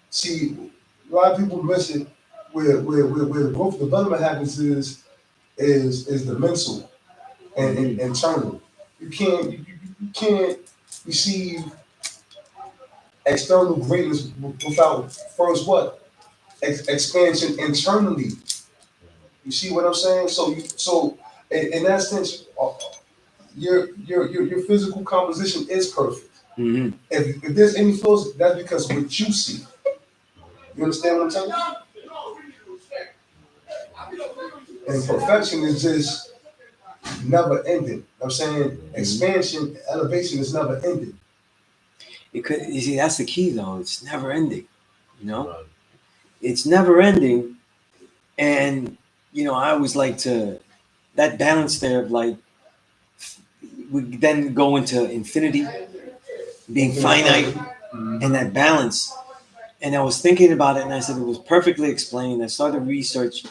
Speaker 5: See, a lot of people miss it. Where the growth development happens is the mental and internal. You can't receive external greatness without first what expansion internally. You see what I'm saying? So in that sense, your physical composition is perfect.
Speaker 1: Mm-hmm.
Speaker 5: If there's any flaws, that's because what you see. You understand what I'm telling you? And perfection is just never ending. You know what I'm saying expansion, elevation is never ending.
Speaker 1: It could, you see, that's the key though. It's never ending. You know,
Speaker 4: Right.
Speaker 1: it's never ending. And I always like to that balance there of like we then go into infinity, being finite, and that balance. And I was thinking about it, and I said it was perfectly explained. I started research,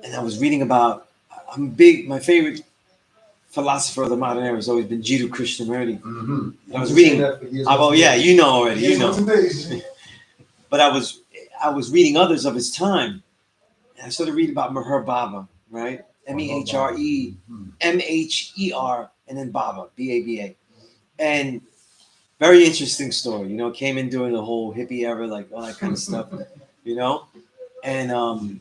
Speaker 1: and I was reading about. I'm big. My favorite philosopher of the modern era has always been Jiddu Krishnamurti.
Speaker 5: Mm-hmm.
Speaker 1: I was reading. Oh yeah, you know already. You know. But I was reading others of his time, and I started reading about Meher Baba, right? Mehrer, and then Baba, Baba, and very interesting story. Came in during the whole hippie era, like all that kind of stuff. And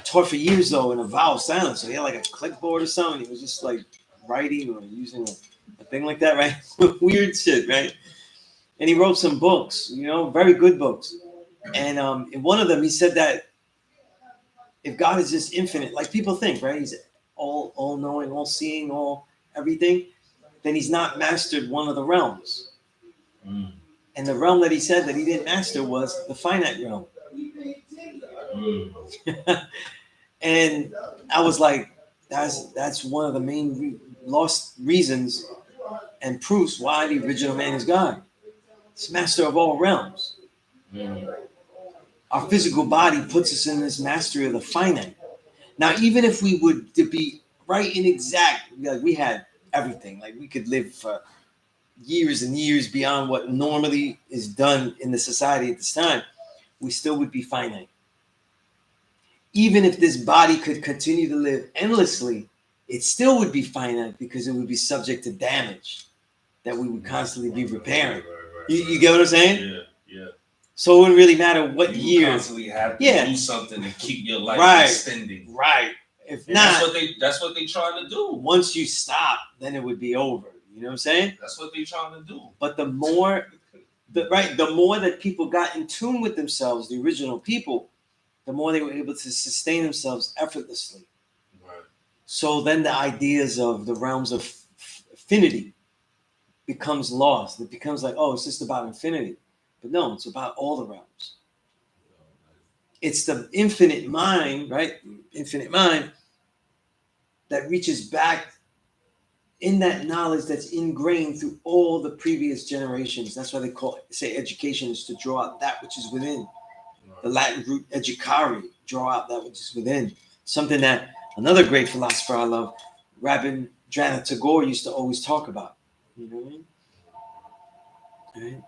Speaker 1: taught for years though in a vow of silence. So he had like a clipboard or something. He was just like writing or using a thing like that, right? Weird shit, right? And he wrote some books, very good books. And in one of them, he said that if God is just infinite, like people think, right? He's all knowing, all seeing, all everything. Then he's not mastered one of the realms.
Speaker 4: Mm.
Speaker 1: And the realm that he said that he didn't master was the finite realm.
Speaker 4: Mm.
Speaker 1: And I was like, that's one of the main lost reasons and proofs why the original man is God. It's master of all realms.
Speaker 4: Mm.
Speaker 1: Our physical body puts us in this mastery of the finite. Now, even if we would to be right and exact, like we had everything, like we could live for years and years beyond what normally is done in the society at this time, we still would be finite. Even if this body could continue to live endlessly, it still would be finite because it would be subject to damage that we would constantly be repairing. You get what I'm saying?
Speaker 4: Yeah, yeah.
Speaker 1: So it wouldn't really matter what
Speaker 4: You
Speaker 1: year.
Speaker 4: constantly have to do something to keep your life extending.
Speaker 1: Right. If
Speaker 4: and
Speaker 1: not,
Speaker 4: that's what they trying to do.
Speaker 1: Once you stop, then it would be over. You know what I'm saying?
Speaker 4: That's what they trying to do.
Speaker 1: But the more that people got in tune with themselves, the original people, the more they were able to sustain themselves effortlessly.
Speaker 4: Right.
Speaker 1: So then the ideas of the realms of affinity becomes lost. It becomes like, oh, it's just about infinity. But no, it's about all the realms. It's the infinite mind, right? Infinite mind that reaches back in that knowledge that's ingrained through all the previous generations. That's why they say education is to draw out that which is within. Right. The Latin root educare, draw out that which is within. Something that another great philosopher I love, Rabindranath Tagore, used to always talk about. You know what I mean? Right?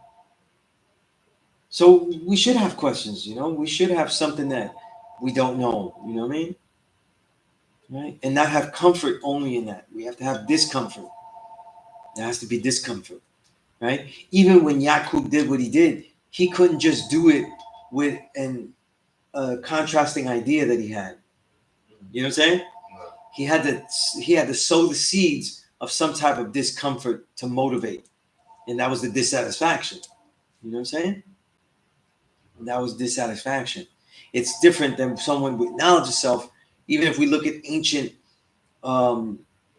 Speaker 1: So we should have questions, we should have something that we don't know, you know what I mean? Right? And not have comfort only in that. We have to have discomfort. There has to be discomfort, right? Even when Yakub did what he did, he couldn't just do it with a contrasting idea that he had. You know what I'm saying? He had to sow the seeds of some type of discomfort to motivate. And that was the dissatisfaction. You know what I'm saying? That was dissatisfaction. It's different than someone with knowledge of self. Even if we look at ancient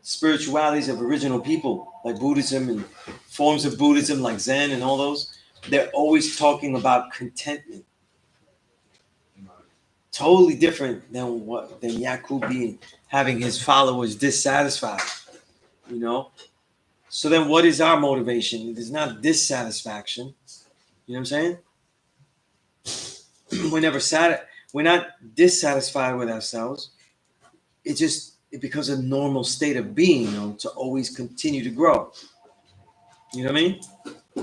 Speaker 1: spiritualities of original people, like Buddhism and forms of Buddhism, like Zen and all those, they're always talking about contentment. Totally different than Yakub having his followers dissatisfied. So then what is our motivation? It is not dissatisfaction. You know what I'm saying? We're not dissatisfied with ourselves. It becomes a normal state of being, to always continue to grow. You know what I mean?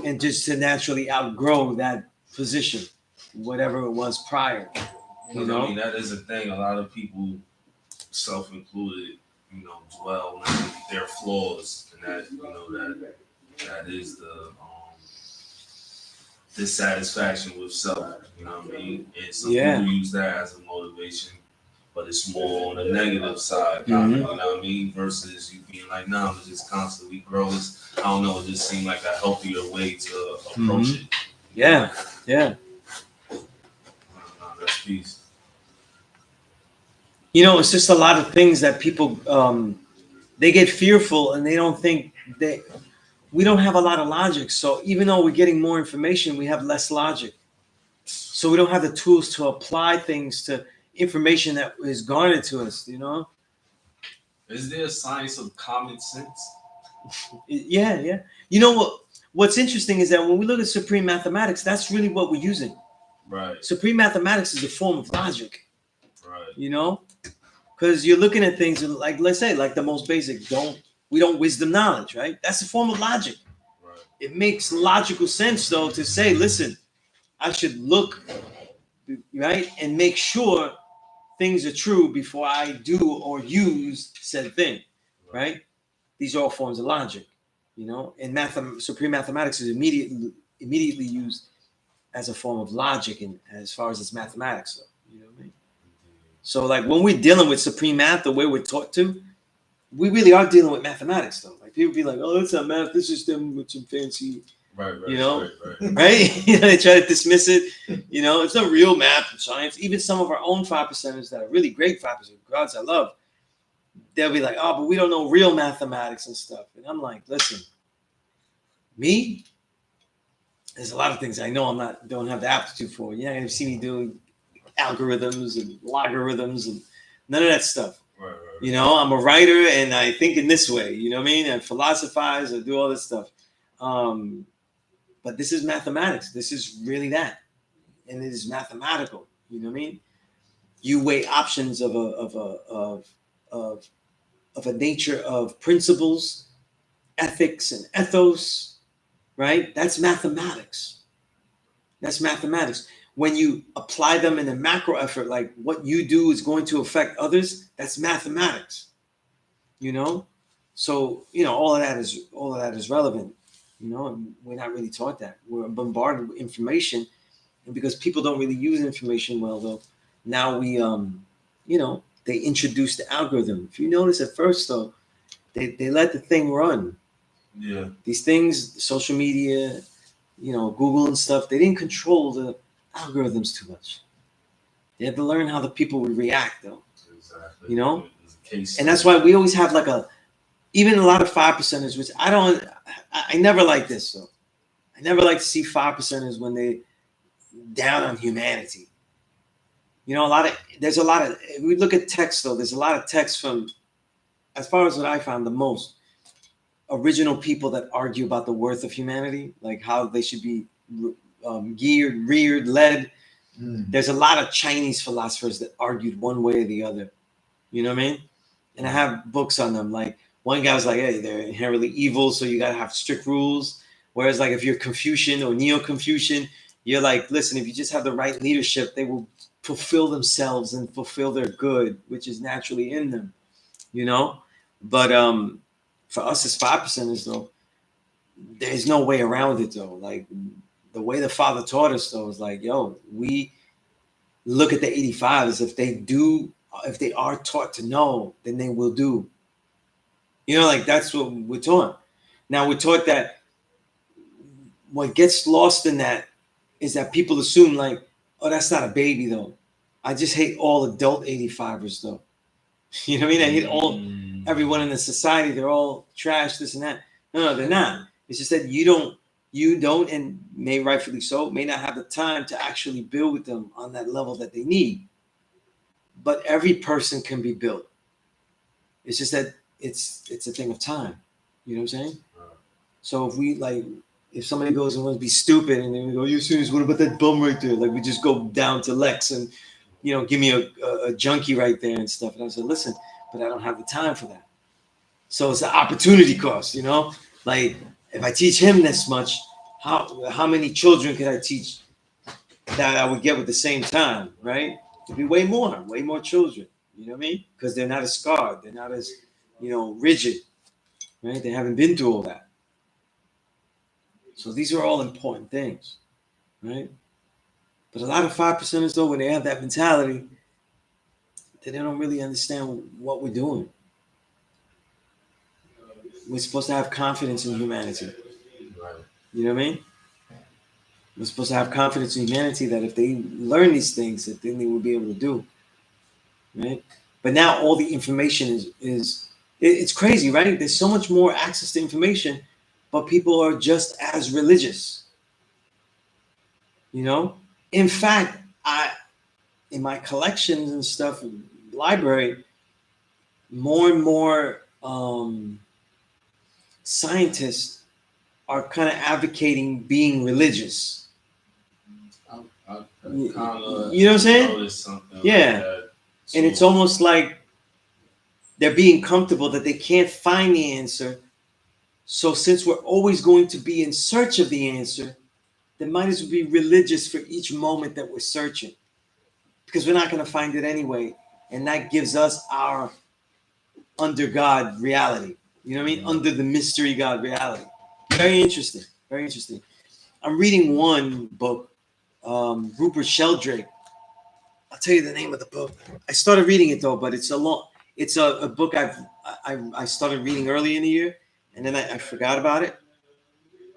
Speaker 1: And just to naturally outgrow that position, whatever it was prior. You know?
Speaker 4: I mean, that is a thing. A lot of people, self-included, dwell on their flaws, and that that is the dissatisfaction with self. You know what I mean? And some people use that as a motivation, but it's more on the negative side, you know what I mean? Versus you being like, nah, I'm just constantly grow. I don't know, it just seemed like a healthier way to approach it.
Speaker 1: Yeah.
Speaker 4: That's peace.
Speaker 1: It's just a lot of things that people they get fearful, and they don't think we don't have a lot of logic. So even though we're getting more information, we have less logic. So we don't have the tools to apply things to information that is garnered to us,
Speaker 4: Is there a science of common sense?
Speaker 1: Yeah. What's interesting is that when we look at supreme mathematics, that's really what we're using.
Speaker 4: Right.
Speaker 1: Supreme mathematics is a form of logic.
Speaker 4: Right.
Speaker 1: Because you're looking at things like, let's say, like the most basic, we don't wisdom knowledge, right? That's a form of logic.
Speaker 4: Right.
Speaker 1: It makes logical sense, though, to say, listen, I should look, right, and make sure things are true before I do or use said thing, right? These are all forms of logic, and supreme mathematics is immediately used as a form of logic, and as far as it's mathematics, though, you know what I mean? So, like, when we're dealing with supreme math, the way we're taught to, we really are dealing with mathematics, though. Like, people be like, "Oh, that's not math. This is them with some fancy."
Speaker 4: Right.
Speaker 1: Right? They try to dismiss it. It's not real math and science. Even some of our own 5%ers that are really great 5%, gods I love, they'll be like, "Oh, but we don't know real mathematics and stuff." And I'm like, listen, there's a lot of things I know don't have the aptitude for. You're not gonna see me doing algorithms and logarithms and none of that stuff.
Speaker 4: Right.
Speaker 1: I'm a writer, and I think in this way. You know what I mean? I philosophize. I do all this stuff. But this is mathematics. This is really that, and it is mathematical. You know what I mean? You weigh options of a nature of principles, ethics, and ethos, right? That's mathematics. When you apply them in a macro effort, like what you do is going to affect others, that's mathematics. So all of that is relevant. And we're not really taught that. We're bombarded with information, and because people don't really use information well, though, now we they introduce the algorithm. If you notice at first, though, they let the thing run.
Speaker 4: Yeah.
Speaker 1: These things, social media, Google and stuff, they didn't control the algorithms too much. They had to learn how the people would react, though.
Speaker 4: Exactly.
Speaker 1: And that's why we always have even a lot of 5%ers, which I never like this, though. I never like to see 5%ers when they down on humanity. There's a lot of, if we look at text, though, there's a lot of text from, as far as what I found, the most original people that argue about the worth of humanity, like how they should be geared, reared, led. There's a lot of Chinese philosophers that argued one way or the other. You know what I mean? And I have books on them. Like, one guy was like, hey, they're inherently evil, so you got to have strict rules. Whereas, like, if you're Confucian or Neo-Confucian, you're like, listen, if you just have the right leadership, they will fulfill themselves and fulfill their good, which is naturally in them, But for us as 5%ers, though, there's no way around it, though. Like, the way the Father taught us, though, is like, we look at the 85s. If they are taught to know, then they will do. Like, that's what we're taught. Now, we're taught that what gets lost in that is that people assume, like, oh, that's not a baby, though. I just hate all adult 85ers, though. You know what I mean? I hate everyone in the society. They're all trash, this and that. No, they're not. It's just that you don't, and may rightfully so, may not have the time to actually build with them on that level that they need. But every person can be built. It's just that it's a thing of time. You know what I'm saying? So if somebody goes and wants to be stupid, and then we go, "You serious? What about that bum right there?" Like we just go down to Lex and give me a junkie right there and stuff. And I said, "Listen, but I don't have the time for that." So it's an opportunity cost, Like if I teach him this much, how many children could I teach that I would get with the same time, right? It'd be way more children. You know what I mean? Because they're not as scarred, they're not as rigid, right? They haven't been through all that. So these are all important things, right? But a lot of 5%ers, though, when they have that mentality, they don't really understand what we're doing. We're supposed to have confidence in humanity.
Speaker 4: Right.
Speaker 1: You know what I mean? We're supposed to have confidence in humanity that if they learn these things, that then they will be able to do, right? But now all the information it's crazy, right? There's so much more access to information, but people are just as religious. In fact, in my collections and stuff, library, more and more scientists are kind of advocating being religious.
Speaker 4: I
Speaker 1: You
Speaker 4: kind of
Speaker 1: know what I'm saying?
Speaker 4: noticed something
Speaker 1: Yeah.
Speaker 4: like that.
Speaker 1: And it's almost like they're being comfortable that they can't find the answer. So since we're always going to be in search of the answer, then might as well be religious for each moment that we're searching. Because we're not going to find it anyway. And that gives us our under God reality. You know what I mean? Under the mystery God reality. Very interesting. Very interesting. I'm reading one book, Rupert Sheldrake. I'll tell you the name of the book. I started reading it though, but it's a book I started reading early in the year, and then I forgot about it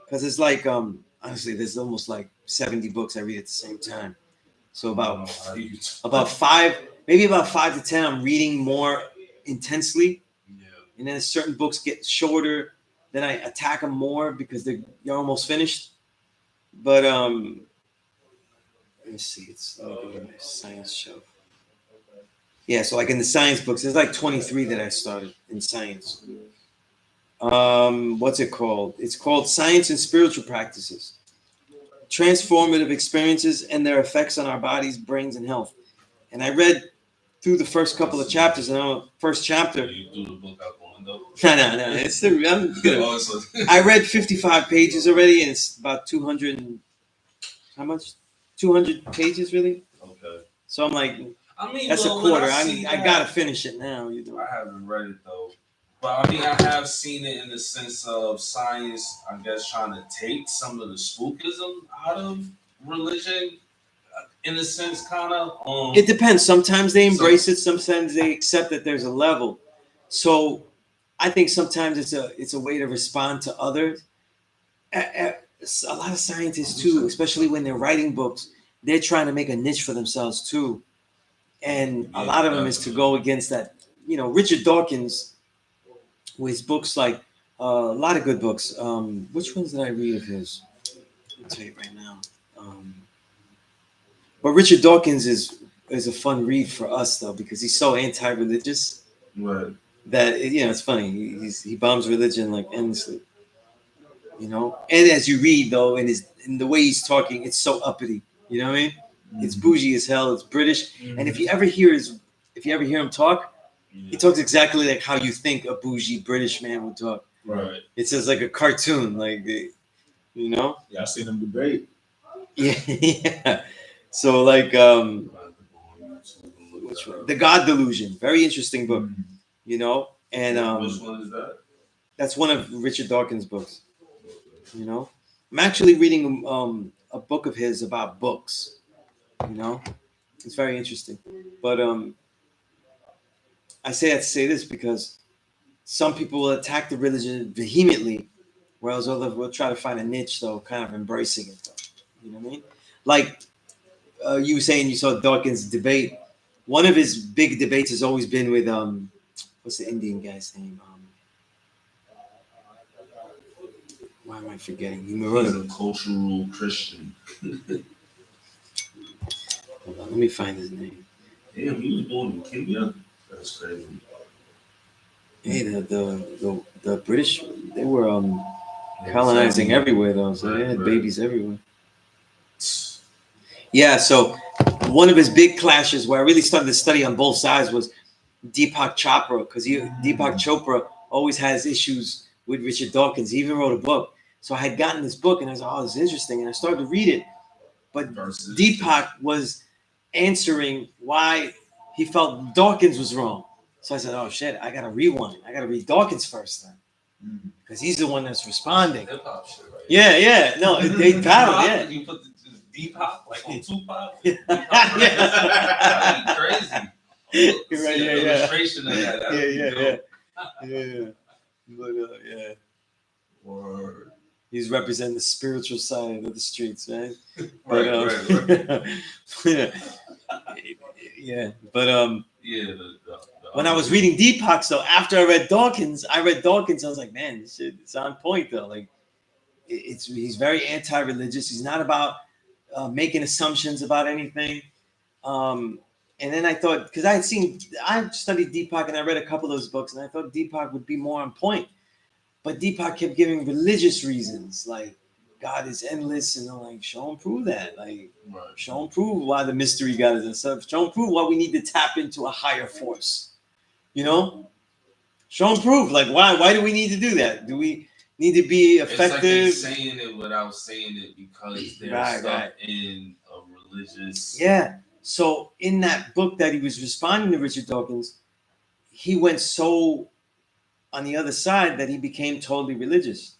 Speaker 1: because it's like honestly, there's almost like 70 books I read at the same time. So about five to 10, I'm reading more intensely.
Speaker 4: Yeah.
Speaker 1: And then certain books get shorter, then I attack them more because you're almost finished. But let me see. Let me go to my science shelf. Yeah, so like in the science books, there's like 23 that I started in science. What's it called? It's called Science and Spiritual Practices, Transformative Experiences and Their Effects on Our Bodies, Brains, and Health. And I read through the first couple of chapters, and on the first chapter.
Speaker 4: You threw the book out the window?
Speaker 1: No. I'm good. I read 55 pages already, and it's about 200. How much? 200 pages, really?
Speaker 4: Okay.
Speaker 1: So I'm like,
Speaker 4: I mean,
Speaker 1: that's a quarter. I gotta finish it now.
Speaker 4: I haven't read it though, but I mean, I have seen it in the sense of science. I guess trying to take some of the spookism out of religion, in a sense, kind of.
Speaker 1: It depends. Sometimes they embrace it. Sometimes they accept that there's a level. So I think sometimes it's a way to respond to others. A lot of scientists too, especially when they're writing books, they're trying to make a niche for themselves too. And a lot of them is to go against that. Richard Dawkins, with his books, like a lot of good books. Which ones did I read of his? I'll tell you right now. But Richard Dawkins is a fun read for us though, because he's so anti-religious.
Speaker 4: Right.
Speaker 1: That it's funny. He bombs religion like endlessly. And as you read though, in the way he's talking, it's so uppity. You know what I mean? Mm-hmm. It's bougie as hell. It's British. Mm-hmm. And if you ever hear him talk, he talks exactly like how you think a bougie British man would talk.
Speaker 4: Right.
Speaker 1: It's just like a cartoon, like
Speaker 3: Yeah, I seen him debate.
Speaker 1: Yeah. So like which one? The God Delusion. Very interesting book. Mm-hmm. And
Speaker 4: which one is that?
Speaker 1: That's one of Richard Dawkins' books. I'm actually reading a book of his about books. It's very interesting. But I say this because some people will attack the religion vehemently, whereas others will try to find a niche, though, kind of embracing it. Though. You know what I mean? Like you were saying, you saw Dawkins' debate. One of his big debates has always been with what's the Indian guy's name? Why am I forgetting?
Speaker 4: He's a cultural Christian.
Speaker 1: Hold on, let me find his name.
Speaker 4: Damn, he was born in Kenya. That's crazy.
Speaker 1: Hey, the British, they were colonizing everywhere though, so they had
Speaker 4: Right.
Speaker 1: babies everywhere. Yeah, so one of his big clashes where I really started to study on both sides was Deepak Chopra, because Deepak Chopra always has issues with Richard Dawkins. He even wrote a book. So I had gotten this book and I was like, oh, this is interesting. And I started to read it. But Deepak was answering why he felt Dawkins was wrong. So I said, oh shit, I gotta rewind. I gotta read Dawkins first then. Because he's the one that's responding.
Speaker 4: Hip hop shit, right?
Speaker 1: Yeah. No, they battled, yeah.
Speaker 4: You put the deep hop like on Tupac?
Speaker 1: Yeah.
Speaker 4: That'd be crazy.
Speaker 1: You're right,
Speaker 4: See an
Speaker 1: yeah.
Speaker 4: illustration of that. That'd be dope.
Speaker 1: Yeah. But yeah.
Speaker 4: Word.
Speaker 1: He's representing the spiritual side of the streets, man.
Speaker 4: Right.
Speaker 1: Yeah. But
Speaker 4: Yeah.
Speaker 1: when I was reading Deepak, so after I read Dawkins, I was like, man, this shit, it's on point though. Like, he's very anti-religious. He's not about making assumptions about anything. And then I thought, because I studied Deepak and I read a couple of those books, and I thought Deepak would be more on point. But Deepak kept giving religious reasons, like God is endless, and I'm like, show and prove that. Like, show and prove why the mystery God is and stuff. Show and prove why we need to tap into a higher force. You know? Show and prove. Like, why do we need to do that? Do we need to be effective?
Speaker 4: It's like they're saying it without saying it because they're stuck in a religious.
Speaker 1: Yeah. So in that book that he was responding to Richard Dawkins, he went so on the other side that he became totally religious.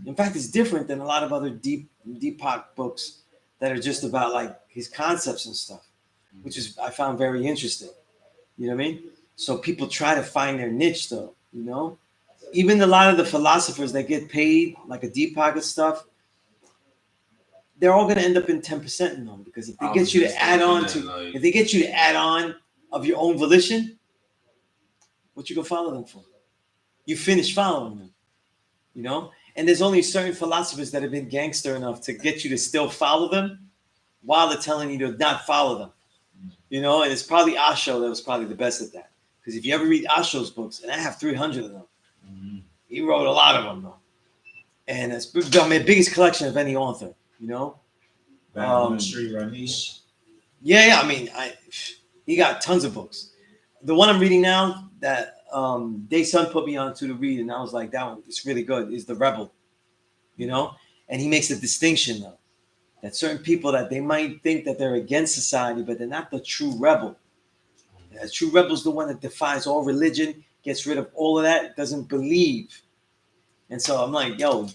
Speaker 1: In fact, it's different than a lot of other Deepak books that are just about like his concepts and stuff, which is I found very interesting. You know what I mean? So people try to find their niche though, you know? Even a lot of the philosophers that get paid, like a Deepak and stuff, they're all going to end up in 10% in them, because if they get you to add on if they get you to add on of your own volition, what you gonna follow them for? You finish following them, you know? And there's only certain philosophers that have been gangster enough to get you to still follow them while they're telling you to not follow them, you know? And it's probably Osho that was probably the best at that. Because if you ever read Osho's books, and I have 300 of them, he wrote a lot of them though. And it's my biggest collection of any author, you know? Yeah, I mean, he got tons of books. The one I'm reading now that Day Sun put me on to read, and I was like, that one, it's really good, is The Rebel, you know? And he makes a distinction though, that certain people that they might think that they're against society, but they're not the true rebel. A true rebel is the one that defies all religion, gets rid of all of that, doesn't believe. And so I'm like, yo,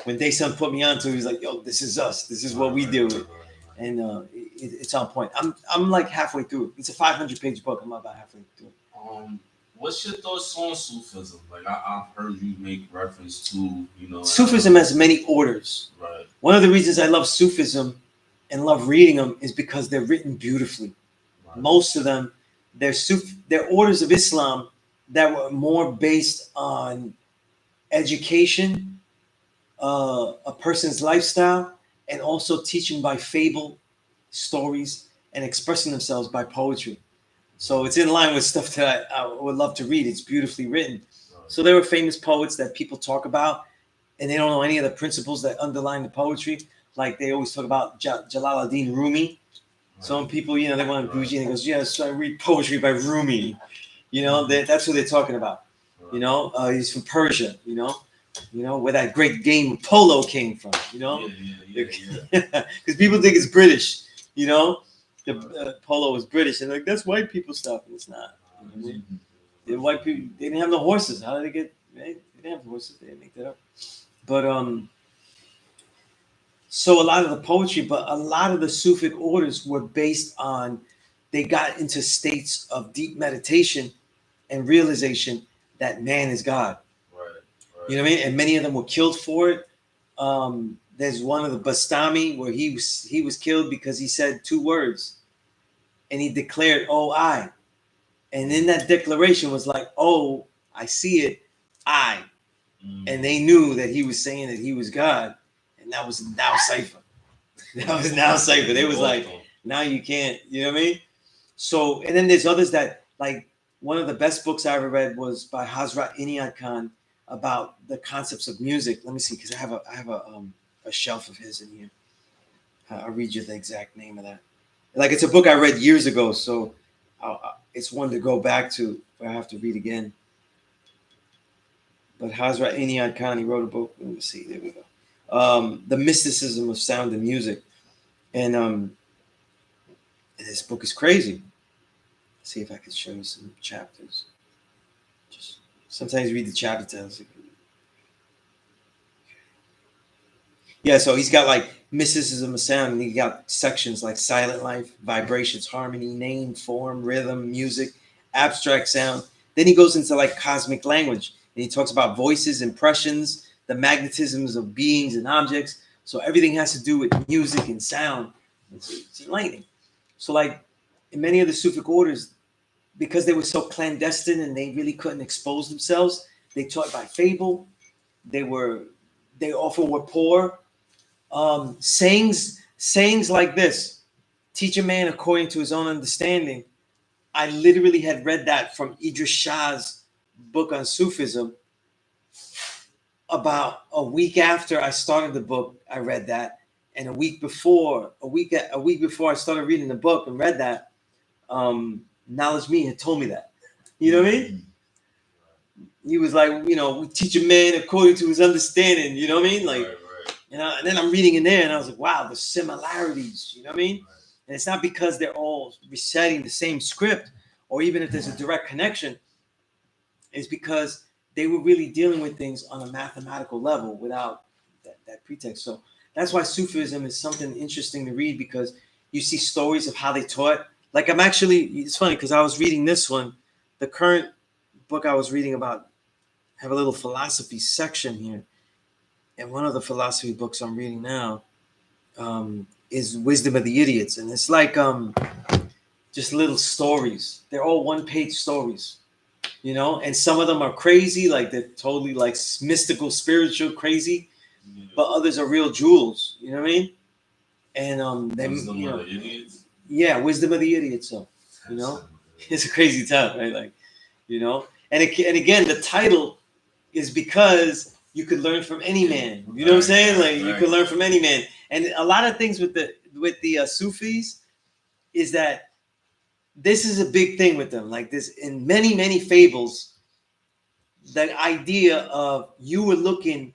Speaker 1: when Day Sun put me on to, he's like, yo, this is us. This is what we do. And it's on point. I'm like halfway through it. It's a 500-page book. I'm about halfway through it.
Speaker 4: What's your thoughts on Sufism? Like I've heard you make reference to,
Speaker 1: Sufism has many orders.
Speaker 4: Right.
Speaker 1: One of the reasons I love Sufism and love reading them is because they're written beautifully. Right. Most of them, they're orders of Islam that were more based on education, a person's lifestyle, and also teaching by fable, stories, and expressing themselves by poetry. So it's in line with stuff that I would love to read. It's beautifully written. So there were famous poets that people talk about, and they don't know any of the principles that underline the poetry. Like they always talk about Jalaluddin Rumi. Some people, they want to bougie, and he goes, yeah, so I read poetry by Rumi. That's who they're talking about. He's from Persia, where that great game of polo came from, because people think it's British, the polo is British, and like that's white people stuff, and it's not. The white people, they didn't have no horses. How did they get? They didn't have horses. They didn't make that up. But so a lot of the poetry, but a lot of the Sufic orders were based on. They got into states of deep meditation and realization that man is God. You know what I mean? And many of them were killed for it. There's one of the Bastami where he was killed because he said 2 words, and he declared, "Oh, I," and in that declaration was like, "Oh, I see it, I," and they knew that he was saying that he was God, and that was now cipher. That was now cipher. They was like, now you can't. You know what I mean? So, and then there's others that like one of the best books I ever read was by Hazrat Inayat Khan. about the concepts of music. Let me see, because I have a shelf of his in here. I'll read you the exact name of that. Like, it's a book I read years ago, so it's one to go back to, but I have to read again. But Hazrat Inayat Khan, he wrote a book. Let me see. There we go. The Mysticism of Sound and Music, and this book is crazy. Let's see if I can show you some chapters. Just sometimes read the chapter titles. Yeah, so he's got like mysticism of sound, and he got sections like silent life, vibrations, harmony, name, form, rhythm, music, abstract sound. Then he goes into like cosmic language, and he talks about voices, impressions, the magnetisms of beings and objects. So everything has to do with music and sound. It's enlightening. So like in many of the Sufic orders, because they were so clandestine and they really couldn't expose themselves, they taught by fable. They often were poor. Sayings like this: teach a man according to his own understanding. I literally had read that from Idris Shah's book on Sufism. About a week after I started the book, I read that, and a week before I started reading the book and read that, Knowledge Me had told me that. You know what I mean? He was like, we teach a man according to his understanding. You know what I mean? Like, and then I'm reading in there, and I was like, wow, the similarities. You know what I mean? And it's not because they're all reciting the same script, or even if there's a direct connection. It's because they were really dealing with things on a mathematical level without that pretext. So that's why Sufism is something interesting to read, because you see stories of how they taught. Like it's funny because I was reading this one, the current book I was reading about, have a little philosophy section here. And one of the philosophy books I'm reading now is Wisdom of the Idiots. And it's like just little stories. They're all one-page stories. And some of them are crazy, like they're totally like mystical, spiritual, crazy, but others are real jewels. You know what I mean? And
Speaker 4: Wisdom of the Idiots.
Speaker 1: Yeah, Wisdom of the Idiots. So it's a crazy time, right? Like, and again, the title is because you could learn from any man. You know what I'm saying? Like you could learn from any man. And a lot of things with the Sufis is that this is a big thing with them. Like this, in many, many fables, the idea of you were looking,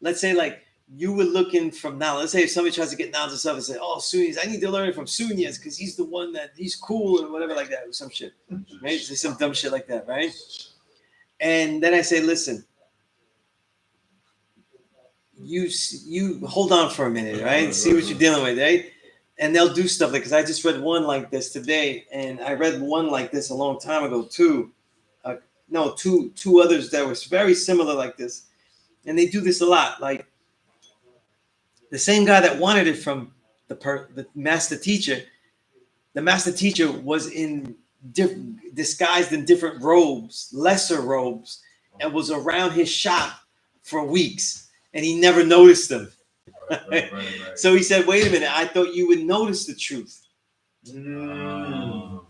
Speaker 1: let's say like you were looking from now. Let's say if somebody tries to get knowledge of stuff and say, oh, Sunnis, I need to learn from Sunnis because he's the one that he's cool and whatever like that, or some shit, right? There's some dumb shit like that, right? And then I say, listen, you hold on for a minute, right? See what you're dealing with, right? And they'll do stuff like, because I just read one like this today, and I read one like this a long time ago too. Two others that was very similar like this, and they do this a lot. Like the same guy that wanted it from the master teacher. The master teacher was disguised in different robes, lesser robes, and was around his shop for weeks, and he never noticed them. Right. So he said, wait a minute, I thought you would notice the truth. You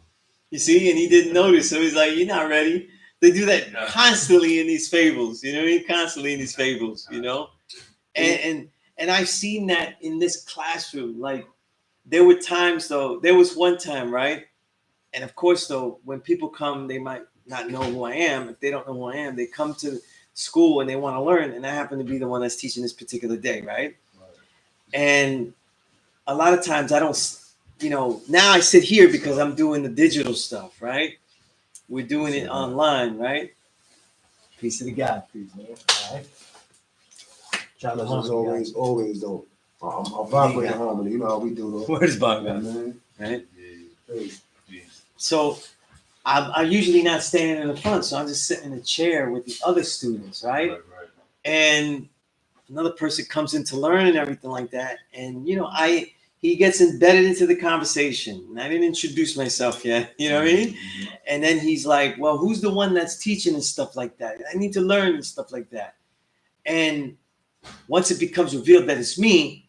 Speaker 1: see, and he didn't notice. So he's like, you're not ready. They do that constantly in these fables, you know what I mean? Constantly in these fables, And I've seen that in this classroom. Like there were times though, there was one time, right? And of course though, when people come, they might not know who I am. If they don't know who I am, they come to school and they want to learn. And I happen to be the one that's teaching this particular day, right? And a lot of times I don't, now I sit here because I'm doing the digital stuff, right? We're doing it online, right? Peace to the God, please, man. All right.
Speaker 5: Challenge is always though. I'm vibrating harmony. You know how we do though.
Speaker 1: Where's Bob, man? Right? So I'm usually not standing in the front, so I'm just sitting in a chair with the other students, right? And another person comes in to learn and everything like that. And, he gets embedded into the conversation. And I didn't introduce myself yet, you know what I mean? And then he's like, well, who's the one that's teaching and stuff like that? I need to learn and stuff like that. And once it becomes revealed that it's me,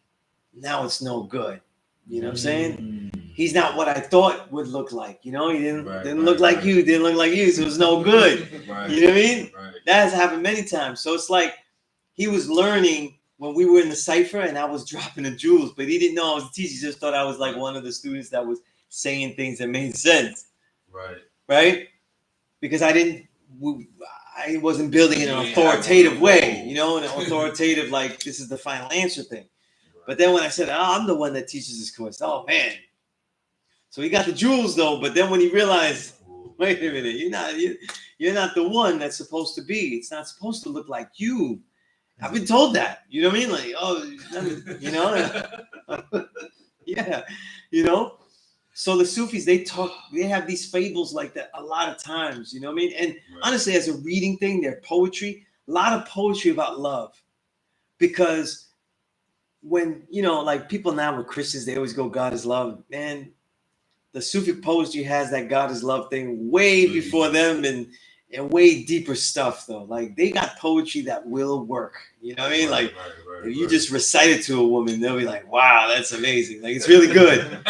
Speaker 1: now it's no good. You know what I'm saying? he's not what I thought would look like. You know, he didn't
Speaker 4: Right,
Speaker 1: look like you, didn't look like you, so it was no good.
Speaker 4: Right.
Speaker 1: You know what I mean?
Speaker 4: Right.
Speaker 1: That has happened many times. So it's like he was learning when we were in the cipher and I was dropping the jewels, but he didn't know I was a teacher. He just thought I was like one of the students that was saying things that made sense.
Speaker 4: Right.
Speaker 1: Right? Because I wasn't building in an authoritative way, you know, an authoritative, like, this is the final answer thing. But then when I said, I'm the one that teaches this course, oh man. So he got the jewels though, but then when he realized, wait a minute, you're not the one that's supposed to be. It's not supposed to look like you. I've been told that. You know what I mean? Like, oh, you know, yeah, you know. So the Sufis, they have these fables like that a lot of times. You know what I mean? And honestly, as a reading thing, their poetry, a lot of poetry about love, because when like people now with Christians, they always go, God is love, man. The Sufi poetry has that God is love thing way before them, and way deeper stuff though. Like they got poetry that will work. You know what I mean? Like if you just recite it to a woman, they'll be like, wow, that's amazing. Like it's really good.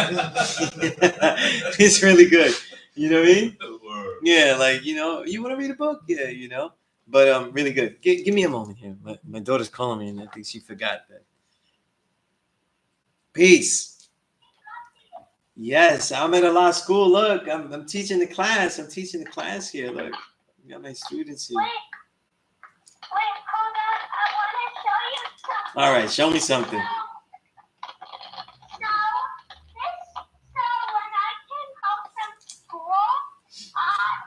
Speaker 1: It's really good. You know what I mean? Yeah, like you want to read a book? Yeah, But really good. Give me a moment here. My daughter's calling me and I think she forgot that. Peace. Yes, I'm at a law school. Look, I'm teaching the class. I'm teaching the class here. Look, I got my students here.
Speaker 6: Wait, hold on. I want to show you something.
Speaker 1: All right, show me something.
Speaker 6: So when I came home from school,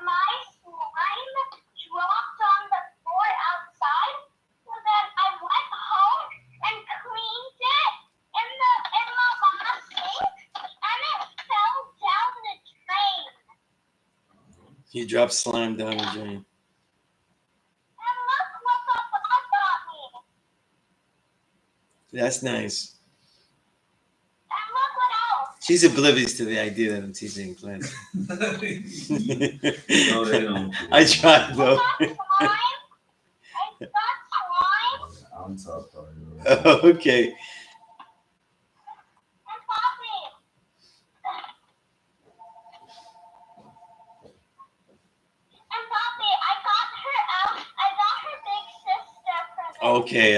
Speaker 6: my slime dropped on the floor outside. So then I went home and cleaned it in my mom's sink, and it fell down the drain.
Speaker 1: You dropped slime down the drain.
Speaker 6: And look what the dog got me.
Speaker 1: That's nice.
Speaker 6: And look what else.
Speaker 1: She's oblivious to the idea that I'm teaching in class.
Speaker 4: No, they don't.
Speaker 1: I tried
Speaker 6: I
Speaker 1: though.
Speaker 6: got slime. I got slime.
Speaker 4: I'm tough.
Speaker 1: Okay.
Speaker 6: And Poppy. And Poppy, I got her big sister for this.
Speaker 1: Okay,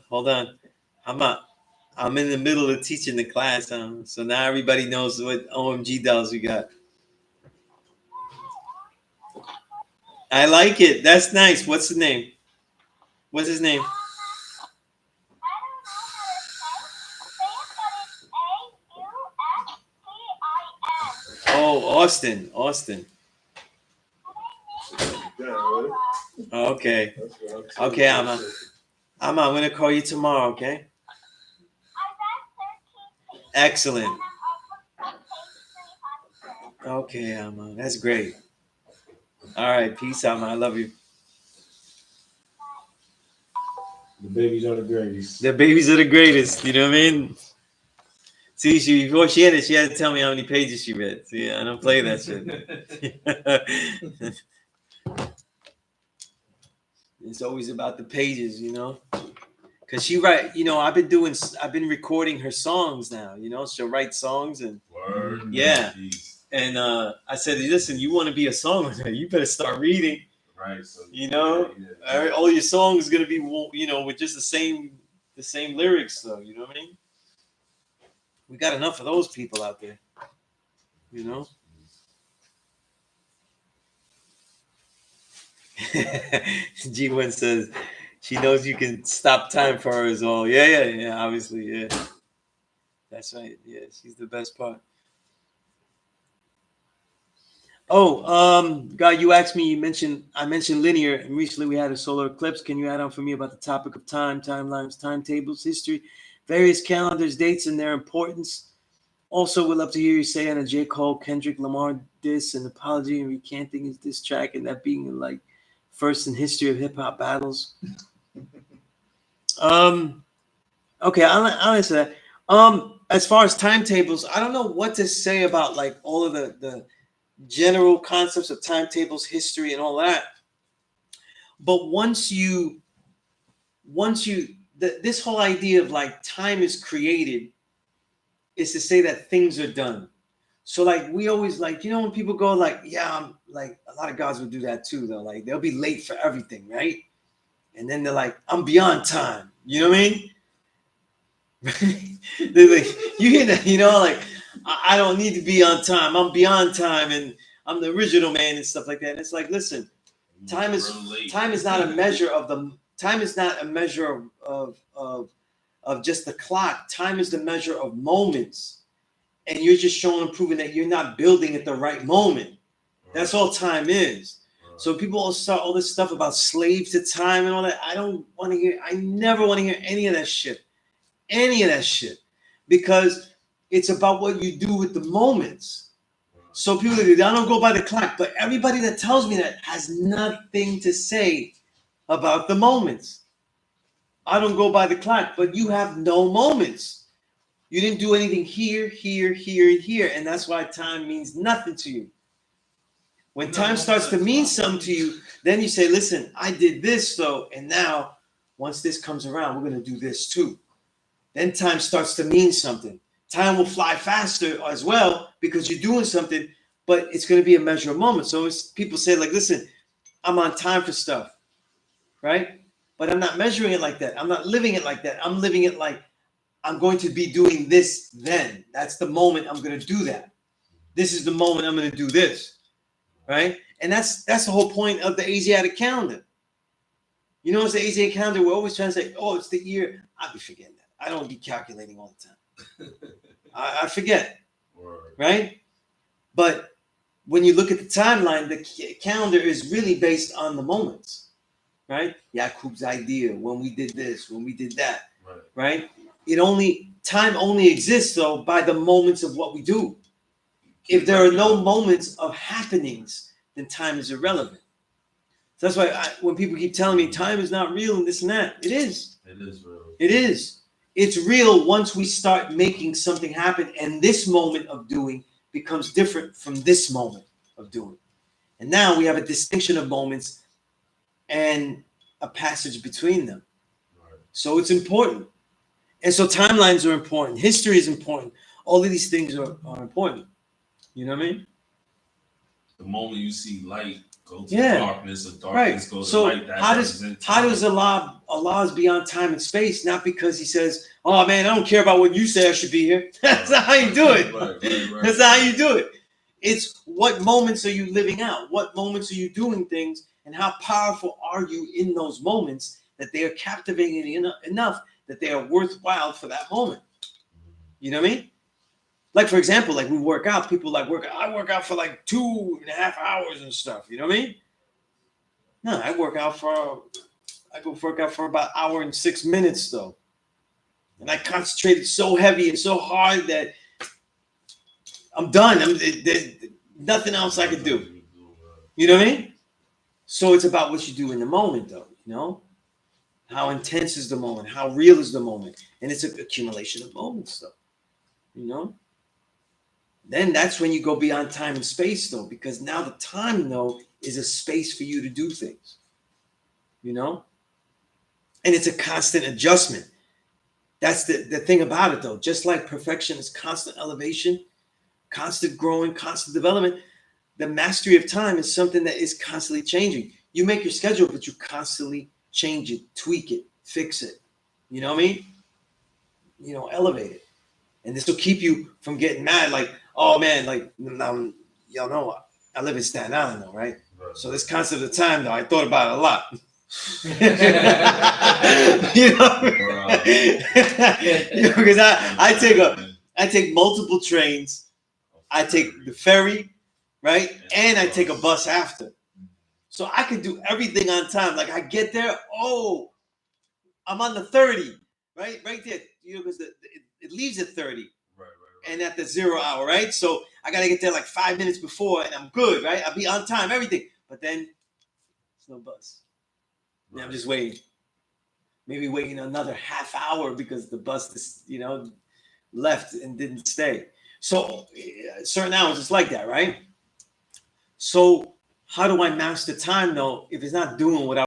Speaker 1: hold on. I'm in the middle of teaching the class, so now everybody knows what OMG dolls we got. I like it. That's nice. What's the name? What's his name?
Speaker 6: I don't know how to say it, but it's A-U-S-T-I-N.
Speaker 1: Oh, Austin. Okay. Okay, Amma. I'm gonna call you tomorrow, okay?
Speaker 6: I read 13 pages.
Speaker 1: Excellent.
Speaker 6: And I'm almost on page 300.
Speaker 1: Okay, Amma. That's great. All right, peace, Amma. I love you.
Speaker 3: The babies are the greatest.
Speaker 1: The babies are the greatest. You know what I mean? See, before she ended, she had to tell me how many pages she read. See, I don't play that shit. It's always about the pages, because she write. I've been recording her songs now. She'll write songs and
Speaker 4: Word.
Speaker 1: yeah. And I said, listen, you want to be a songwriter, you better start reading.
Speaker 4: Right. So
Speaker 1: all your songs gonna be with just the same lyrics, though. You know what I mean? We got enough of those people out there. G1 says she knows you can stop time for her as well. Yeah. Obviously, yeah. That's right. Yeah, she's the best part. Oh, God, you asked me. I mentioned linear, and recently we had a solar eclipse. Can you add on for me about the topic of time, timelines, timetables, history, various calendars, dates, and their importance? Also, would love to hear you say on a J. Cole, Kendrick Lamar diss, an apology and recanting his diss track, and that being like first in history of hip hop battles. Okay, I'll answer that. As far as timetables, I don't know what to say about like all of the general concepts of timetables, history, and all that. But this whole idea of like time is created is to say that things are done. So like we always like, you know, when people go like, yeah, I'm like a lot of guys will do that too, though. Like they'll be late for everything, right? And then they're like, I'm beyond time. You know what I mean? They're like, you hear that, you know, like I don't need to be on time. I'm beyond time and I'm the original man and stuff like that. And it's like, listen, time is not a measure of the time is not a measure of just the clock. Time is the measure of moments. And you're just showing and proving that you're not building at the right moment. That's all time is. So people all start all this stuff about slaves to time and all that. I don't want to hear, I never want to hear any of that shit. Any of that shit. Because it's about what you do with the moments. So people I don't go by the clock, but everybody that tells me that has nothing to say about the moments. I don't go by the clock, but you have no moments. You didn't do anything here, here, here, and here, and that's why time means nothing to you. When time starts to mean something to you, then you say, listen, I did this, though, and now once this comes around, we're going to do this too. Then time starts to mean something. Time will fly faster as well because you're doing something, but it's going to be a measure of moments. So people say, like, listen, I'm on time for stuff, right? But I'm not measuring it like that. I'm not living it like that. I'm living it like I'm going to be doing this then. That's the moment I'm going to do that. This is the moment I'm going to do this, right? And that's the whole point of the Asiatic calendar. You know, it's the Asiatic calendar. We're always trying to say, oh, it's the year. I'll be forgetting that. I don't be calculating all the time. I forget, right? But when you look at the timeline, the calendar is really based on the moments, right? Yakub's idea, when we did this, when we did that, right? Time only exists though by the moments of what we do. If there are no moments of happenings, then time is irrelevant. So that's why when people keep telling me time is not real and this and that, it is.
Speaker 4: It is real.
Speaker 1: It is. It's real once we start making something happen, and this moment of doing becomes different from this moment of doing. And now we have a distinction of moments and a passage between them.
Speaker 4: Right.
Speaker 1: So it's important. And so timelines are important. History is important. All of these things are important. You know what I mean?
Speaker 4: The moment you see light go to darkness, or
Speaker 1: Right.
Speaker 4: darkness go to
Speaker 1: So
Speaker 4: light,
Speaker 1: how does Allah is beyond time and space? Not because he says, oh man, I don't care about what you say I should be here. That's not how you do it.
Speaker 4: Right.
Speaker 1: That's not how you do it. It's what moments are you living out? What moments are you doing things? And how powerful are you in those moments that they are captivating enough that they are worthwhile for that moment? You know what I mean? Like, for example, like we work out, people like work out. I work out for like 2.5 hours and stuff. You know what I mean? No, I go work out for about 1 hour and 6 minutes though. And I concentrated so heavy and so hard that I'm done. There's nothing else I can do. You know what I mean? So it's about what you do in the moment though, you know? How intense is the moment? How real is the moment? And it's an accumulation of moments though, you know? Then that's when you go beyond time and space though, because now the time though is a space for you to do things, you know? And it's a constant adjustment. That's the thing about it though. Just like perfection is constant elevation, constant growing, constant development, the mastery of time is something that is constantly changing. You make your schedule, but you constantly change it, tweak it, fix it. You know what I mean? You know, elevate it. And this will keep you from getting mad like, oh man, like, y'all know I live in Staten Island though, right? So this concept of time though, I thought about it a lot. You know, because I take multiple trains. I take the ferry, right? And I take a bus after. So I can do everything on time. Like I get there, oh, I'm on the 30, right? Right there. You know, because it leaves at 30.
Speaker 4: Right.
Speaker 1: And at the 0 hour, right? So I gotta get there like 5 minutes before and I'm good, right? I'll be on time, everything. But then there's no bus. Right. I'm just waiting. Maybe waiting another half hour because the bus is, you know, left and didn't stay. So certain hours it's like that, right? So how do I master time though if it's not doing what I